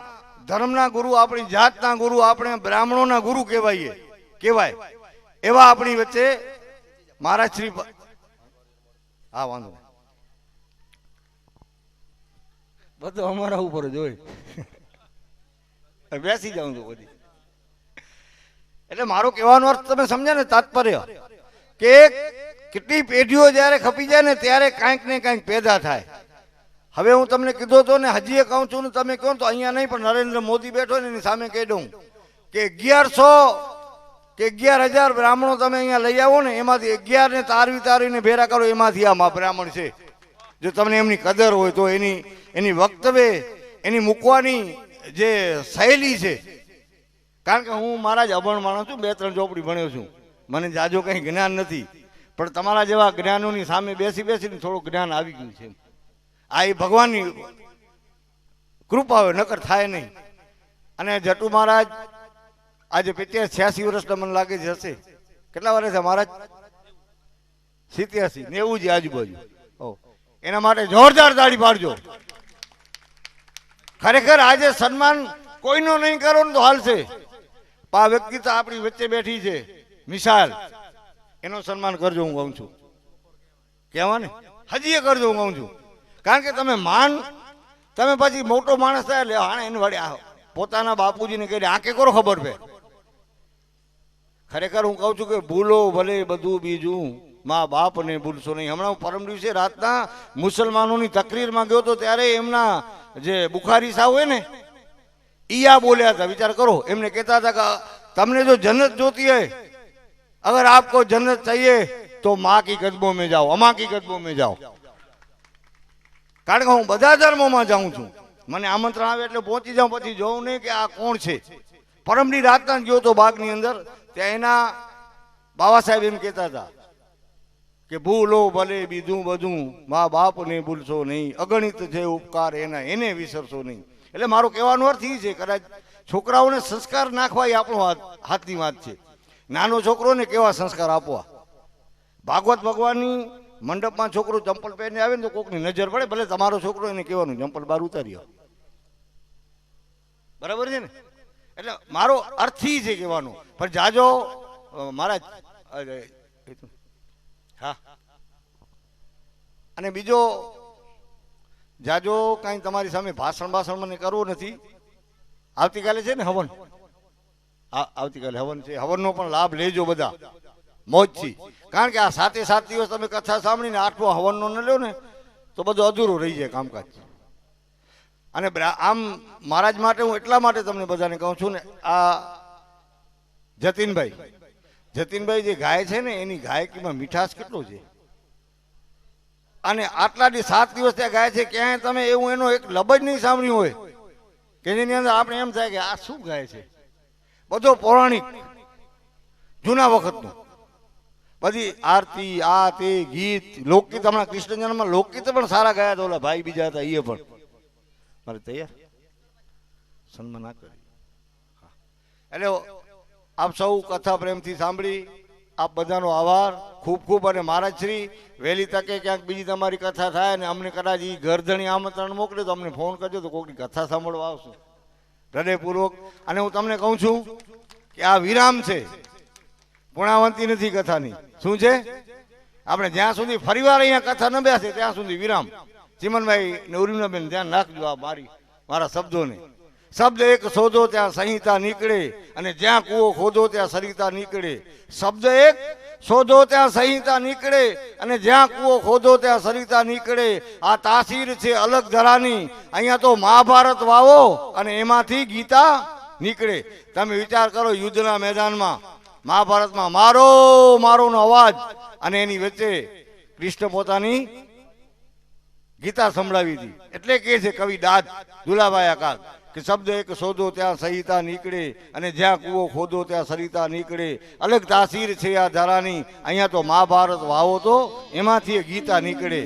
ધર્મના ગુરુ, આપણી જાતના ગુરુ, આપણે બ્રાહ્મણોના ગુરુ કહેવાય એવા આપણી વચ્ચે મહારાજ શ્રી. હા, વાંધો બધું અમારા ઉપર જ હોય. બેસી જાઉં છું બધી. એટલે મારો કહેવાનો અર્થ તમે સમજ્યા ને, તાત્પર્ય કે કેટલી પેઢીઓ જ્યારે ખપી જાય ને ત્યારે કાંઈક ને કાંઈક પેદા થાય. હવે હું તમને કીધો તો ને, હજી એ કહું છું ને, તમે કહો તો અહીંયા નહીં પણ નરેન્દ્ર મોદી બેઠો ને એની સામે કહી દઉં કે 1100 કે 11,000 બ્રાહ્મણો તમે અહીંયા લઈ આવો ને, એમાંથી 11 ને તારવીને ભેરા કરો, એમાંથી આ બ્રાહ્મણ છે. જો તમને એમની કદર હોય તો એની વક્તવ્ય, એની મૂકવાની જે શૈલી છે. કારણ કે હું મારા જ અભણ માણસ છું, 2-3 ચોપડી ભણ્યો છું, મને જાજો કંઈ જ્ઞાન નથી. પણ તમારા જેવા જ્ઞાનોની સામે બેસીને થોડું જ્ઞાન આવી ગયું છે. આ એ ભગવાનની કૃપા હોય, નકર થાય નહીં. અને જટુ મહારાજ આજે 85-86 વર્ષના મને લાગે છે હશે. કેટલા વર્ષ છે મહારાજ? 87-90 જ આજુબાજુ. એના માટે જોરદાર તાળી પાડજો. ખરેખર આજે સન્માન કોઈનો નહીં કરો ને તો હાલશે. આ વ્યક્તિ તો આપણી વચ્ચે બેઠી છે મિસાલ, એનો સન્માન કરજો. હું કહું છું, કહેવા ને હજી એ કરજો. હું કહું છું કારણ કે તમે પછી મોટો માણસ થાય એટલે હા એને વડે પોતાના બાપુજીને કહી આંકે કરો ખબર પે. ખરેખર હું કહું છું કે ભૂલો ભલે બધું બીજું, મા બાપ ને ભૂલશો નહીં. હમણાં હું પરમ દિવસે રાતના મુસલમાનોની તકરીરમાં ગયો તો ત્યારે એમના જે બુખારી સાહેબ હોય ને, ઈ આ બોલ્યા હતા. વિચાર કરો, એમને કહેતા હતા કે તમને જો જન્નત જોતી है, अगर आपको जन्नत चाहिए तो माँ की कदमों में जाओ, अम्मा की कदमों में जाओ. કારણ કે હું બધા ધર્મોમાં જાઉં છું, મને આમંત્રણ આવે એટલે પહોંચી જાઉં, પછી જોઉં નહીં કે આ કોણ છે. પરમની રાતના ગયો તો બાગની અંદર, ત્યાં એના બાબા સાહેબ એમ કહેતા હતા કે ભૂલો ભલે બીજું બધું, મા બાપને ભૂલશો નહીં, અગણિત છે ઉપકાર એના, એને વિસરશો નહીં. એટલે મારો કહેવાનો અર્થ એ છે, કદાચ છોકરાઓને સંસ્કાર નાખવા એ આપણો હાથની વાત છે. નાનો છોકરોને કેવા સંસ્કાર આપવા. ભાગવત ભગવાનની મંડપમાં છોકરો ચંપલ પહેરીને આવે ને તો કોકની નજર પડે, ભલે તમારો છોકરો એને કહેવાનું ચંપલ બહાર ઉતારી આવો. બરાબર છે ને? એટલે મારો અર્થ એ છે કહેવાનો. પણ જાજો મહારાજ. હા, અને બીજો જાજો કાંઈ તમારી સામે ભાષણ મને કરવું નથી. આવતીકાલે છે ને હવન, આવતીકાલે હવન છે. હવનનો પણ લાભ લેજો બધા મોજથી. કારણ કે આ 7 દિવસ તમે કથા સાંભળીને 8મો હવનનો ન લ્યો ને તો બધું અધૂરું રહી જાય કામકાજ. અને આમ મહારાજ માટે હું એટલા માટે તમને બધાને કહું છું ને, આ જતીનભાઈ જે ગાય છે ને, એની ગાયકીમાં મીઠાશ કેટલો છે. અને આટલાથી 7 દિવસ ત્યાં ગાય છે, ક્યાંય તમે એવું એનો એક લબજ નહીં સાંભળ્યું હોય કે જેની અંદર આપણે એમ થાય કે આ શું ગાય છે. બધો પૌરાણિક જૂના વખતનું, બધી આરતી, આ તે ગીત, લોકગીત. હમણાં કૃષ્ણ જન્મમાં લોકગીત પણ સારા ગયા હતા. ઓલા ભાઈ બીજા હતા એ પણ મારે તૈયાર સન્માન ના કરી. એટલે આપ સૌ કથા પ્રેમથી સાંભળી, આપ બધાનો આભાર ખૂબ ખૂબ. અને મહારાજ શ્રી વહેલી તકે ક્યાંક બીજી તમારી કથા થાય ને અમને કદાચ એ ઘરધણી આમંત્રણ મોકલે તો અમને ફોન કરજો, તો કોઈકની કથા સાંભળવા આવશું હૃદયપૂર્વક. અને હું તમને કહું છું કે આ વિરામ છે, પૂર્ણાવંતી નથી કથાની. શું છે? આપણે જ્યાં સુધી ફરીવાર અહીંયા કથા ન બેસે ત્યાં સુધી વિરામ. ચિમનભાઈ ને ઉર્મિલાબેન ધ્યાન રાખજો આ મારા શબ્દોને. શબ્દ એક શોધો ત્યાં સંહિતા નીકળે, અને જ્યાં કૂવો ખોદો ત્યાં સરિતા નીકળે. શબ્દ એક શોધો ત્યાં સંહિતા નીકળે, અને જ્યાં કૂવો ખોદો ત્યાં સરિતા નીકળે. આ તાસીર છે અલગ ધરાની, અહીંયા તો મહાભારત વાવો અને એમાંથી ગીતા નીકળે. તમે વિચાર કરો, યુદ્ધના મેદાનમાં મહાભારતમાં મારો મારોનો અવાજ, અને એની વચ્ચે કૃષ્ણ પોતાની ગીતા સંભળાવી હતી. એટલે કે છે કવિ દાદ દુલાભાઈ આકાશ કે શબ્દ એક શોધો ત્યાં સંહિતા નીકળે, અને જ્યાં કૂવો ખોદો ત્યાં સરિતા નીકળે. અલગ તાસીર છે આ ધરાની, અહીંયા તો મહાભારત વાવો તો એમાંથી ગીતા નીકળે.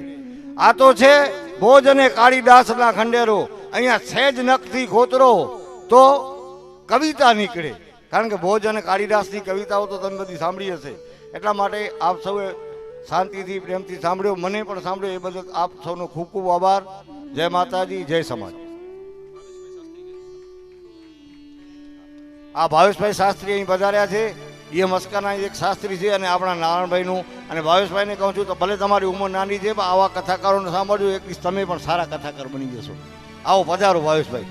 આ તો છે ભોજ અને કાળીદાસના ખંડેરો, અહીંયા સહેજ નખથી ખોતરો તો કવિતા નીકળે. કારણ કે ભોજ અને કાળીદાસની કવિતાઓ તો તમે બધી સાંભળી હશે. એટલા માટે આપ સૌએ શાંતિથી પ્રેમથી સાંભળ્યો, મને પણ સાંભળ્યો, એ બદલ આપ સૌનો ખૂબ ખૂબ આભાર. જય માતાજી, જય સમાજ. આ ભાવેશભાઈ શાસ્ત્રી અહીં પધાર્યા છે. એ મસ્કાના એક શાસ્ત્રી છે, અને આપણા નારાયણભાઈનું. અને ભાવેશભાઈને કહું છું તો ભલે તમારી ઉંમર નાની છે, પણ આવા કથાકારોને સાંભળ્યું એક દિવસ તમે પણ સારા કથાકાર બની જશો. આવો પધારો ભાવેશભાઈ.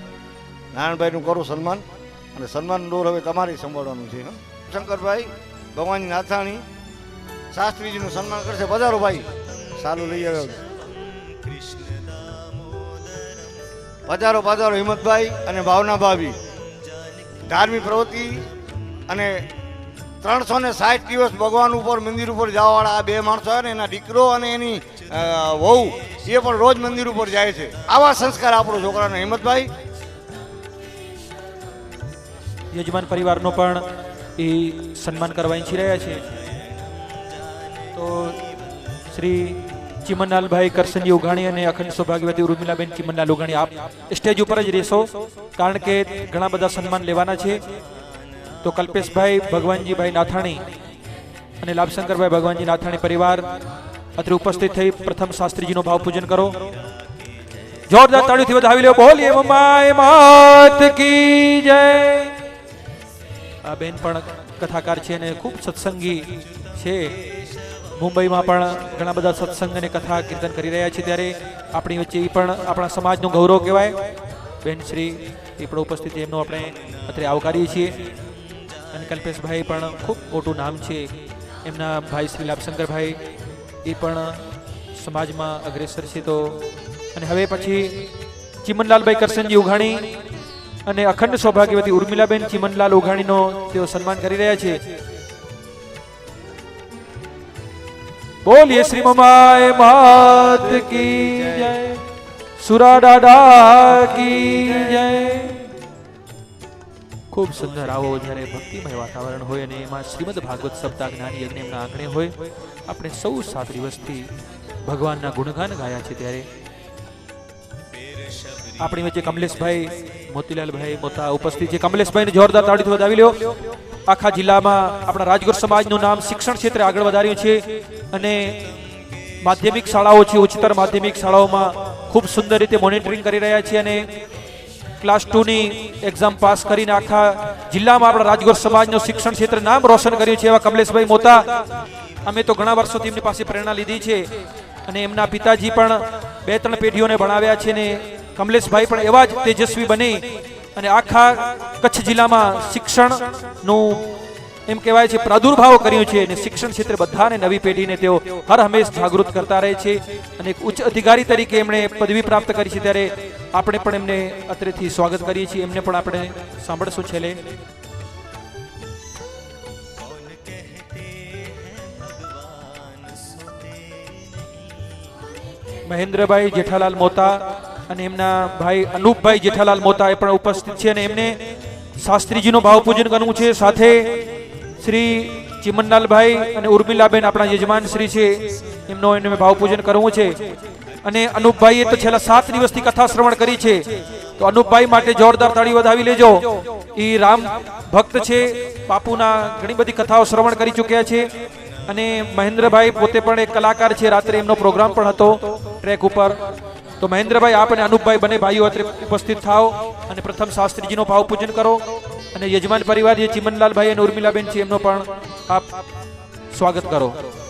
નારાયણભાઈનું કરો સન્માન, અને સન્માન ડોર હવે તમારે સંભાળવાનું છે. શંકરભાઈ ભગવાનની નાથાણી શાસ્ત્રીજીનું સન્માન કરશે. પધારો ભાઈ, સારું લઈ આવ્યો. પધારો પધારો હિંમતભાઈ અને ભાવના ભાભી. ધાર્મિક પ્રવૃત્તિ અને 360 દિવસ ભગવાન ઉપર મંદિર ઉપર જવાવાળા આ બે માણસો આવે ને, એના દીકરો અને એની વહુ એ પણ રોજ મંદિર ઉપર જાય છે. આવા સંસ્કાર આપણો છોકરાનો. હિંમતભાઈ યજમાન પરિવારનો પણ એ સન્માન કરવા ઈચ્છી રહ્યા છે. તો શ્રી ચિમનલાલભાઈ કરસનજી ઉઘાણી અને અખંડ સૌભાગ્યવતી ઉર્મિલાબેન ચિમનલાલ ઉઘાણી, આપ સ્ટેજ ઉપર જ રહેશો, કારણ કે ઘણા બધા સન્માન લેવાના છે. તો કલ્પેશભાઈ ભગવાનજીભાઈ નાથાણી અને લાભશંકરભાઈ ભગવાનજી નાથાણી પરિવાર અત્રે ઉપસ્થિત થઈ પ્રથમ શાસ્ત્રીજીનો ભાવ પૂજન કરો. જોરદાર તાળીઓથી વધાવી લો. બોલીએ મમ્માએ માત કી જય. આ બેન પણ કથાકાર છે અને ખૂબ સત્સંગી છે. મુંબઈમાં પણ ઘણા બધા સત્સંગ અને કથા કીર્તન કરી રહ્યા છે, ત્યારે આપણી વચ્ચે એ પણ આપણા સમાજનું ગૌરવ કહેવાય. બેન શ્રી એ પણ ઉપસ્થિત, એમનો આપણે અત્યારે આવકારીએ છીએ. અને કલ્પેશભાઈ પણ ખૂબ મોટું નામ છે. એમના ભાઈ શ્રી લાભશંકરભાઈ એ પણ સમાજમાં અગ્રેસર છે. તો અને હવે પછી ચિમનલાલભાઈ કરસનજી ઉઘાણી અને અખંડ સૌભાગ્યવતી ઉર્મિલાબેન ચિમનલાલ ઉઘાણીનો તેઓ સન્માન કરી રહ્યા છે. બોલીએ શ્રી મમાએ માત કી જય, સુરા દાદા કી જય. ખૂબ સુંદર આવો જ્યારે ભક્તિમય વાતાવરણ હોય અને એમાં શ્રીમદ ભાગવત સપ્તાહ જ્ઞાની યજ્ઞ એમના આંગણે હોય. આપણે સૌ 7 દિવસથી ભગવાનના ગુણગાન ગાયા છે, ત્યારે આપણી વચ્ચે કમલેશભાઈ મોતીલાલભાઈ મોતા ઉપસ્થિત છે. કમલેશભાઈને જોરદાર તાળીથી વધાવી લ્યો. આખા જિલ્લામાં આપણા રાજગુર સમાજનું નામ શિક્ષણ ક્ષેત્રે આગળ વધાર્યું છે, અને માધ્યમિક શાળાઓ છે, ઉચ્ચતર માધ્યમિક શાળાઓમાં ખૂબ સુંદર રીતે મોનિટરિંગ કરી રહ્યા છે, અને ક્લાસ 2 ની એક્ઝામ પાસ કરીને આખા જિલ્લામાં આપણા રાજગુર સમાજનું શિક્ષણ ક્ષેત્રે નામ રોશન કર્યું છે. એવા કમલેશભાઈ મોતા, અમે તો ઘણા વર્ષોથી એમની પાસે પ્રેરણા લીધી છે, અને એમના પિતાજી પણ 2-3 પેઢીઓને ભણાવ્યા છે, અને કમલેશભાઈ પણ એવા જ તેજસ્વી બની અને આખા કચ્છ જિલ્લામાં શિક્ષણનું એમ કહેવાય છે પ્રાદુર્ભાવ કર્યું છે, અને શિક્ષણ ક્ષેત્રે બધાને નવી પેઢીને તેઓ હર હંમેશ જાગૃત કરતા રહે છે, અને એક ઉચ્ચ અધિકારી તરીકે એમણે પદવી પ્રાપ્ત કરી છે. ત્યારે આપણે પણ એમને અત્રેથી સ્વાગત કરીએ છીએ. એમને પણ આપણે સાંભળશું છેલ્લે. મહેન્દ્રભાઈ જેઠાલાલ મોતા અને એમના ભાઈ અનુપભાઈ જેઠાલાલ મોતા એ પણ ઉપસ્થિત છે, અને એમને શાસ્ત્રીજીનો ભાવ પૂજન કરવું છે. સાથે શ્રી ચિમનલાલભાઈ અને ઉર્મિલાબેન આપણા યજમાન શ્રી છે, એમનો એને ભાવ પૂજન કરવું છે. અને અનુપભાઈએ તો છેલ્લા 7 દિવસથી કથા શ્રવણ કરી છે, તો અનુપભાઈ માટે જોરદાર તાળી વધાવી લેજો. એ રામ ભક્ત છે, બાપુના ઘણી બધી કથાઓ શ્રવણ કરી ચૂક્યા છે. અને મહેન્દ્રભાઈ પોતે પણ એક કલાકાર છે, રાત્રે એમનો પ્રોગ્રામ પણ હતો ટ્રેક ઉપર. તો મહેન્દ્રભાઈ આપ અને અનુપભાઈ બંને ભાઈઓ અત્રે ઉપસ્થિત થાઓ અને પ્રથમ શાસ્ત્રીજીનો ભાવ પૂજન કરો. અને યજમાન પરિવાર જે ચિમનલાલભાઈ અને ઉર્મિલાબેન છે, એમનો પણ આપ સ્વાગત કરો.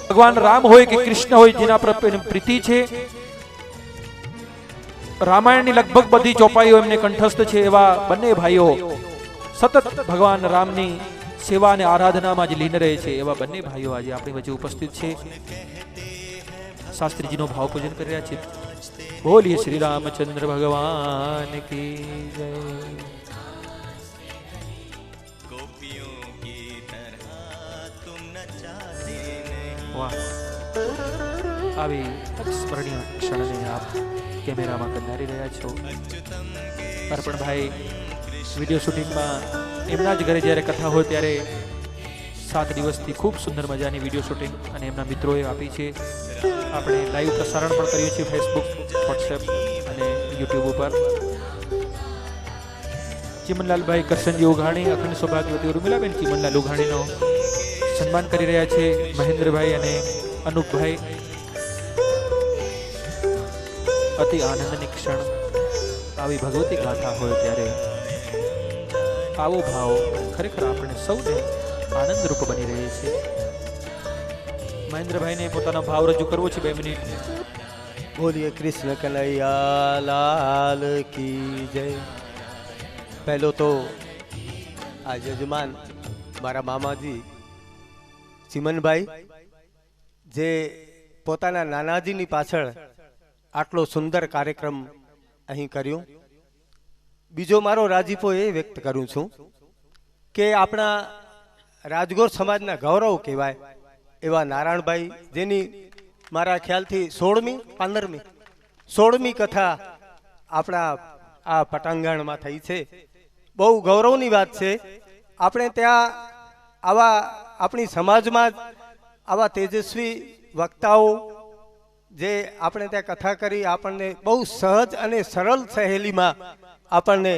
ભગવાન રામ હોય કે કૃષ્ણ હોય, જેના પર પ્રીતિ છે રામાયણની લગભગ બધી ચોપાઈઓ એમને કંઠસ્થ છે એવા બંને ભાઈઓ સતત ભગવાન રામની સેવા અને આરાધનામાં જ લીન રહે છે એવા બંને ભાઈઓ આજે આપણી વચ્ચે ઉપસ્થિત છે. શાસ્ત્રીજીનો ભાવ પૂજન કરી રહ્યા છે. બોલીએ શ્રી રામચંદ્ર ભગવાન કી જય. વાહ, આવી સ્મરણીય ક્ષણને આપ કેમેરામાં કંડારી રહ્યા છો. અર્પણભાઈ વિડીયો શૂટિંગમાં એમના જ ઘરે જ્યારે કથા હોય ત્યારે 7 દિવસથી ખૂબ સુંદર મજાની વિડીયો શૂટિંગ અને એમના મિત્રોએ આપી છે. આપણે લાઈવ પ્રસારણ પણ કર્યું છે ફેસબુક, વોટ્સએપ અને યુટ્યુબ ઉપર. ચિમનલાલભાઈ કરસનજી ઉઘાણી, અખંડ સૌભાગ્યવતી ઉર્મિલાબેન ચિમનલાલ ઉઘાણીનો સન્માન કરી રહ્યા છે. મહેન્દ્રભાઈ અને અનુપભાઈ. અતિ આનંદની ક્ષણ. આવી ભગવતી ગાથા હોય ત્યારે આવો ભાવ ખરેખર આપણે સૌને આનંદરૂપ બની રહે છે. મહેન્દ્રભાઈને પોતાનો ભાવ રજૂ કરવો છે 2 મિનિટ. બોલીએ કૃષ્ણ કનૈયા લાલ કી જય. પહેલો તો આ યજમાન મારા મામાજી ચિમનભાઈ, જે પોતાના નાનાજીની પાછળ આટલો સુંદર કાર્યક્રમ અહીં કર્યો. બીજો મારો રાજીપો એ વ્યક્ત કરું છું કે આપણા રાજગોર સમાજના ગૌરવ કહેવાય એવા નારાયણભાઈ, જેની મારા ખ્યાલથી 16મી કથા આપણા આ પટાંગણમાં થઈ છે. બહુ ગૌરવની વાત છે. આપણે ત્યાં આવા આપણી સમાજમાં આવા તેજસ્વી વક્તાઓ જે આપણે ત્યાં કથા કરી, આપણને બહુ સહજ અને સરળ શૈલીમાં આપણને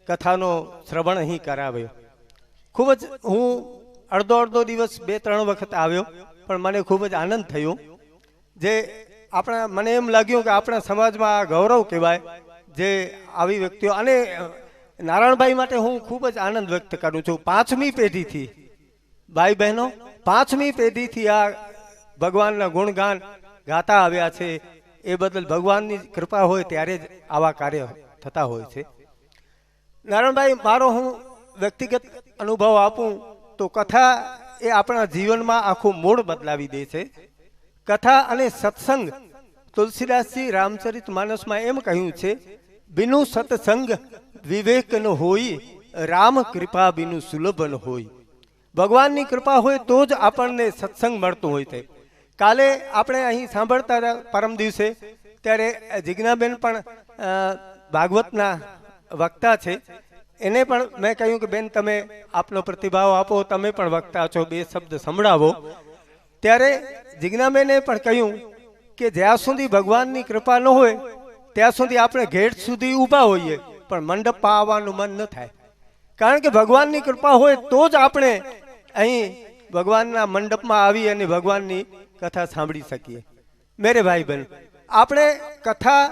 કથાનો શ્રવણ અહીં કરાવ્યો. ખૂબ જ હું અડધો દિવસ 2-3 વખત આવ્યો, પણ મને ખૂબ જ આનંદ થયો. જે આપણા મને એમ લાગ્યું કે આપણા સમાજમાં આ ગૌરવ કહેવાય જે આવી વ્યક્તિઓ. અને નારાયણભાઈ માટે હું ખૂબ જ આનંદ વ્યક્ત કરું છું. 5મી પેઢીથી ભાઈ બહેનો, 5મી પેઢીથી આ ભગવાનના ગુણગાન ગાતા આવ્યા છે. એ બદલ ભગવાનની કૃપા હોય ત્યારે જ આવા કાર્ય થતા હોય છે. નારાયણભાઈ, મારો હું વ્યક્તિગત અનુભવ આપું તો કથા એ આપણા જીવનમાં આખું મૂળ બદલાવી દે છે. કથા અને સત્સંગ, તુલસીદાસજી રામચરિત માનસમાં એમ કહ્યું છે, બિનુ સત્સંગ વિવેક ન હોય, રામ કૃપા બિનુ સુલભ ન હોય. ભગવાનની કૃપા હોય તો જ આપણને સત્સંગ મળતું હોય છે. કાલે આપણે અહીં સાંભળતા હતા પરમ દિવસે, ત્યારે જિજ્ઞાબેન પણ ભાગવતના વક્તા છે. એને પણ મેં કહ્યું કે બેન, તમે આપનો પ્રતિભાવ આપો, તમે પણ વક્તા છો, 2 શબ્દ સંભળાવો. ત્યારે જિજ્ઞાબેને પણ કહ્યું કે જ્યાં સુધી ભગવાનની કૃપા ન હોય ત્યાં સુધી આપણે ગેટ સુધી ઊભા હોઈએ, પણ મંડપમાં આવવાનું મન ન થાય. કારણ કે ભગવાનની કૃપા હોય તો જ આપણે અહીં ભગવાનના મંડપમાં આવી અને ભગવાનની કથા સાંભળી શકીએ. મેરે ભાઈ બહેન, આપણે કથા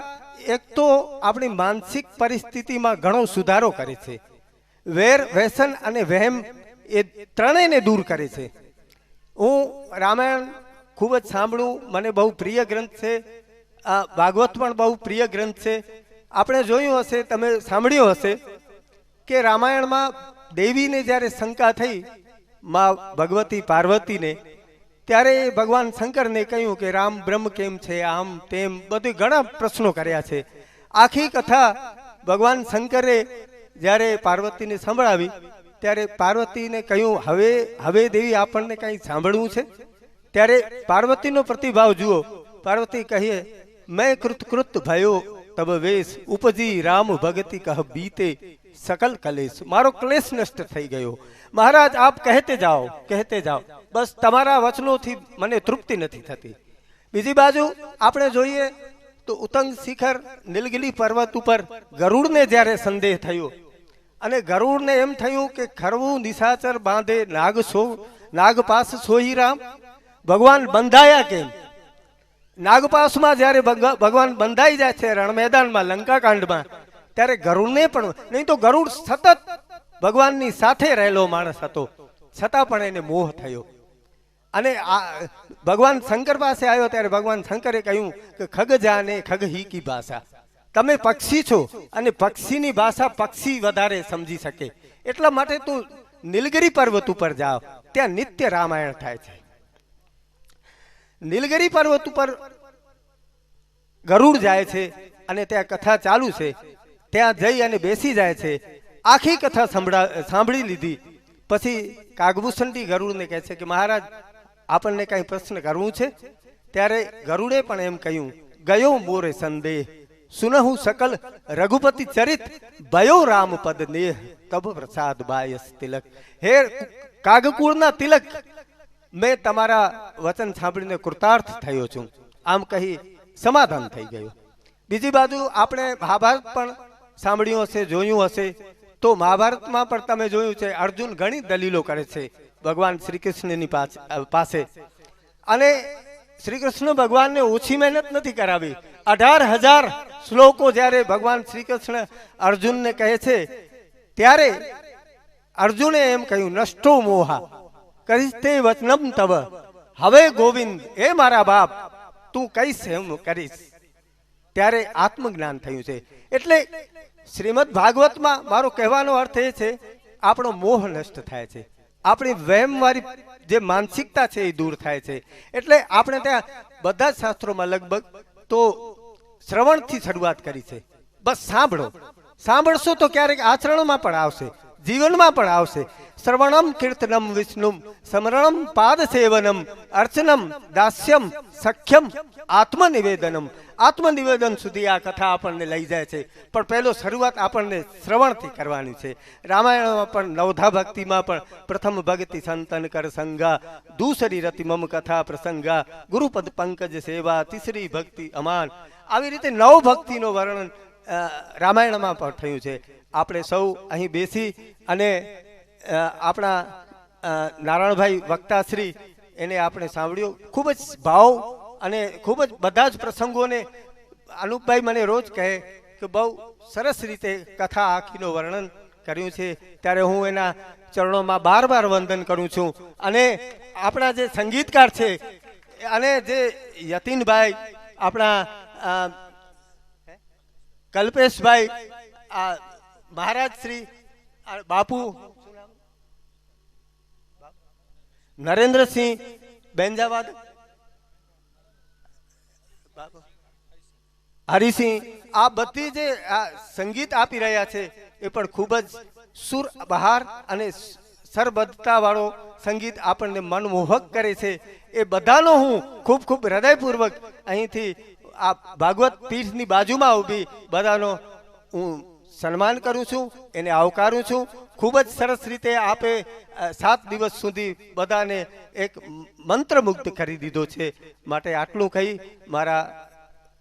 એક તો આપણી માનસિક પરિસ્થિતિમાં ઘણો સુધારો કરે છે. વેર, વ્યસન અને વહેમ એ ત્રણેયને દૂર કરે છે. હું રામાયણ ખૂબ જ સાંભળું, મને બહુ પ્રિય ગ્રંથ છે. ભાગવત પણ બહુ પ્રિય ગ્રંથ છે. આપણે જોયું હશે, તમે સાંભળ્યું હશે કે રામાયણમાં દેવીને જ્યારે શંકા થઈ માં ભગવતી પાર્વતીને, ત્યારે ભગવાન શંકરને કહ્યું કે રામ બ્રહ્મ કેમ છે, આમ તેમ બધું ઘણા પ્રશ્નો કર્યા છે. આખી કથા ભગવાન શંકરે જ્યારે પાર્વતીને સંભળાવી ત્યારે પાર્વતીને કહ્યું, હવે દેવી આપણને કંઈ સાંભળવું છે. ત્યારે પાર્વતીનો પ્રતિભાવ જુઓ. પાર્વતી કહીએ, મેં કૃત ભયો તબ વેશ, ઉપજી રામ ભગતિ કહ બીતે સકલ કલેશ. મારો ક્લેશ નષ્ટ થઈ ગયો. મહારાજ, આપ કહેતે જાઓ, બસ તમારા વચનોથી મને તૃપ્તિ નથી થતી. બીજી બાજુ આપણે જોઈએ તો ઉત્તંગ શિખર નીલગિરી પર્વત ઉપર ગરુડને જ્યારે સંદેહ થયો અને ગરુડને એમ થયું કે ખરવું નિશાચર બાંધે નાગપાસ સોહી રામ, ભગવાન બંધાયા કેમ? નાગપાસમાં જ્યારે ભગવાન બંધાઈ જાય છે રણ મેદાનમાં, લંકા કાંડમાં, ત્યારે ગરુડને પણ, નહીં તો ગરુડ સતત ભગવાનની સાથે રહેલો માણસ હતો, છતાં પણ એને મોહ થયો. અને ભગવાન શંકર પાસે આવ્યો ત્યારે ભગવાન શંકરે કહ્યું કે ખગ જાને ખગ હી કી ભાષા, તમે પક્ષી છો અને પક્ષીની ભાષા પક્ષી વધારે સમજી શકે, એટલા માટે તું નીલગિરી પર્વત ઉપર જાઓ, ત્યાં નિત્ય રામાયણ થાય છે. નીલગિરી પર્વત ઉપર ગરુડ જાય છે અને ત્યાં કથા ચાલુ છે, ત્યાં જઈ અને બેસી જાય છે. આખી કથા સાંભળી લીધી પછી કાગભૂષણજી ગરુડને કહે છે કે મહારાજ આપણને કઈ પ્રશ્ન કરવું છે. ત્યારે ગરુડે પણ એમ કહ્યું, ગયો મોરે સંદેહ સુનહુ સકલ રઘુપતિ ચરિત ભયો રામ પદ નેહ તબ પ્રસાદ બાયસ તિલક. હે કાગકુળના તિલક, મેં તમારા વચન સાંભળીને કૃતાર્થ થયો છું. આમ કહી સમાધાન થઈ ગયું. બીજી બાજુ આપણે મહાભારત પણ સાંભળ્યું હશે, જોયું હશે. તો મહાભારતમાં પણ તમે જોયું છે અર્જુન ઘણી દલીલો કરે છે ભગવાન શ્રી કૃષ્ણની પાસે, અને શ્રી કૃષ્ણ ભગવાનને ઓછી મહેનત નથી કરાવી. 18,000 શ્લોકો જ્યારે ભગવાન શ્રી કૃષ્ણ અર્જુનને કહે છે ત્યારે અર્જુને એમ કહ્યું, નષ્ટો મોહા કરીશ તે વચનમ તવ, હવે ગોવિંદ એ મારા બાપ તું કહીશ એમ કરીશ. ત્યારે આત્મજ્ઞાન થયું છે. એટલે શ્રીમદ ભાગવતમાં મારો કહેવાનો અર્થ એ છે આપણો મોહ નષ્ટ થાય છે, આપણી વહેમવાળી જે માનસિકતા છે એ દૂર થાય છે. એટલે આપણે ત્યાં બધા જ શાસ્ત્રોમાં લગભગ તો શ્રવણથી શરૂઆત કરી છે. બસ સાંભળો, સાંભળશો તો ક્યારેક આચરણમાં પણ આવશે, જીવનમાં પણ આવશે. શ્રવણમ કીર્તનમ વિષ્ણુમ સ્મરણમ પાદ સેવનમ અર્ચનમ દાસ્યમ સખ્યમ આત્મનિવેદનમ. આત્મનિવેદન સુધી આ કથા આપણને લઈ જાય છે. પણ પહેલો શરૂઆત આપણને શ્રવણથી કરવાની છે. રામાયણમાં પણ નવધા ભક્તિમાં પણ પ્રથમ ભક્તિ સંતન કર સંગા, દૂસરી રતિ મમ કથા પ્રસંગા, ગુરુપદ પંકજ સેવા, તીસરી ભક્તિ અમાન. આવી રીતે નવ ભક્તિનો વર્ણન રામાયણમાં પણ થયું છે. આપણે સૌ અહીં બેસી અને આપણા નારાયણભાઈ વક્તાશ્રી એને આપણે સાંભળ્યું. ખૂબ જ ભાવ અને ખૂબ જ બધા જ પ્રસંગોને અનુપભાઈ મને રોજ કહે કે બહુ સરસ રીતે કથા આખીનું વર્ણન કર્યું છે. ત્યારે હું એના ચરણોમાં બાર વંદન કરું છું. અને આપણા જે સંગીતકાર છે અને જે યતીનભાઈ, આપણા કલ્પેશભાઈ, મહારાજ શ્રી બાપુ નરેન્દ્રસિંહ બેંજાવાદ, હરિસિંહ, આ બધી જે સંગીત આપી રહ્યા છે એ પણ ખૂબ જ સુર બહાર અને સરબદ્ધતા વાળો સંગીત આપણને મનમોહક કરે છે. એ બધાનો હું ખૂબ ખૂબ હૃદયપૂર્વક અહીંથી આ ભાગવત પીઠની બાજુમાં ઊભી બધાનો હું સન્માન કરું છું, એને આવકારું છું. ખૂબ જ સરસ રીતે આપે 7 દિવસ સુધી બધાને એક મંત્રમુગ્ધ કરી દીધો છે. માટે આટલું કહી મારા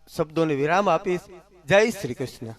શબ્દોને વિરામ આપીશ. જય શ્રી કૃષ્ણ.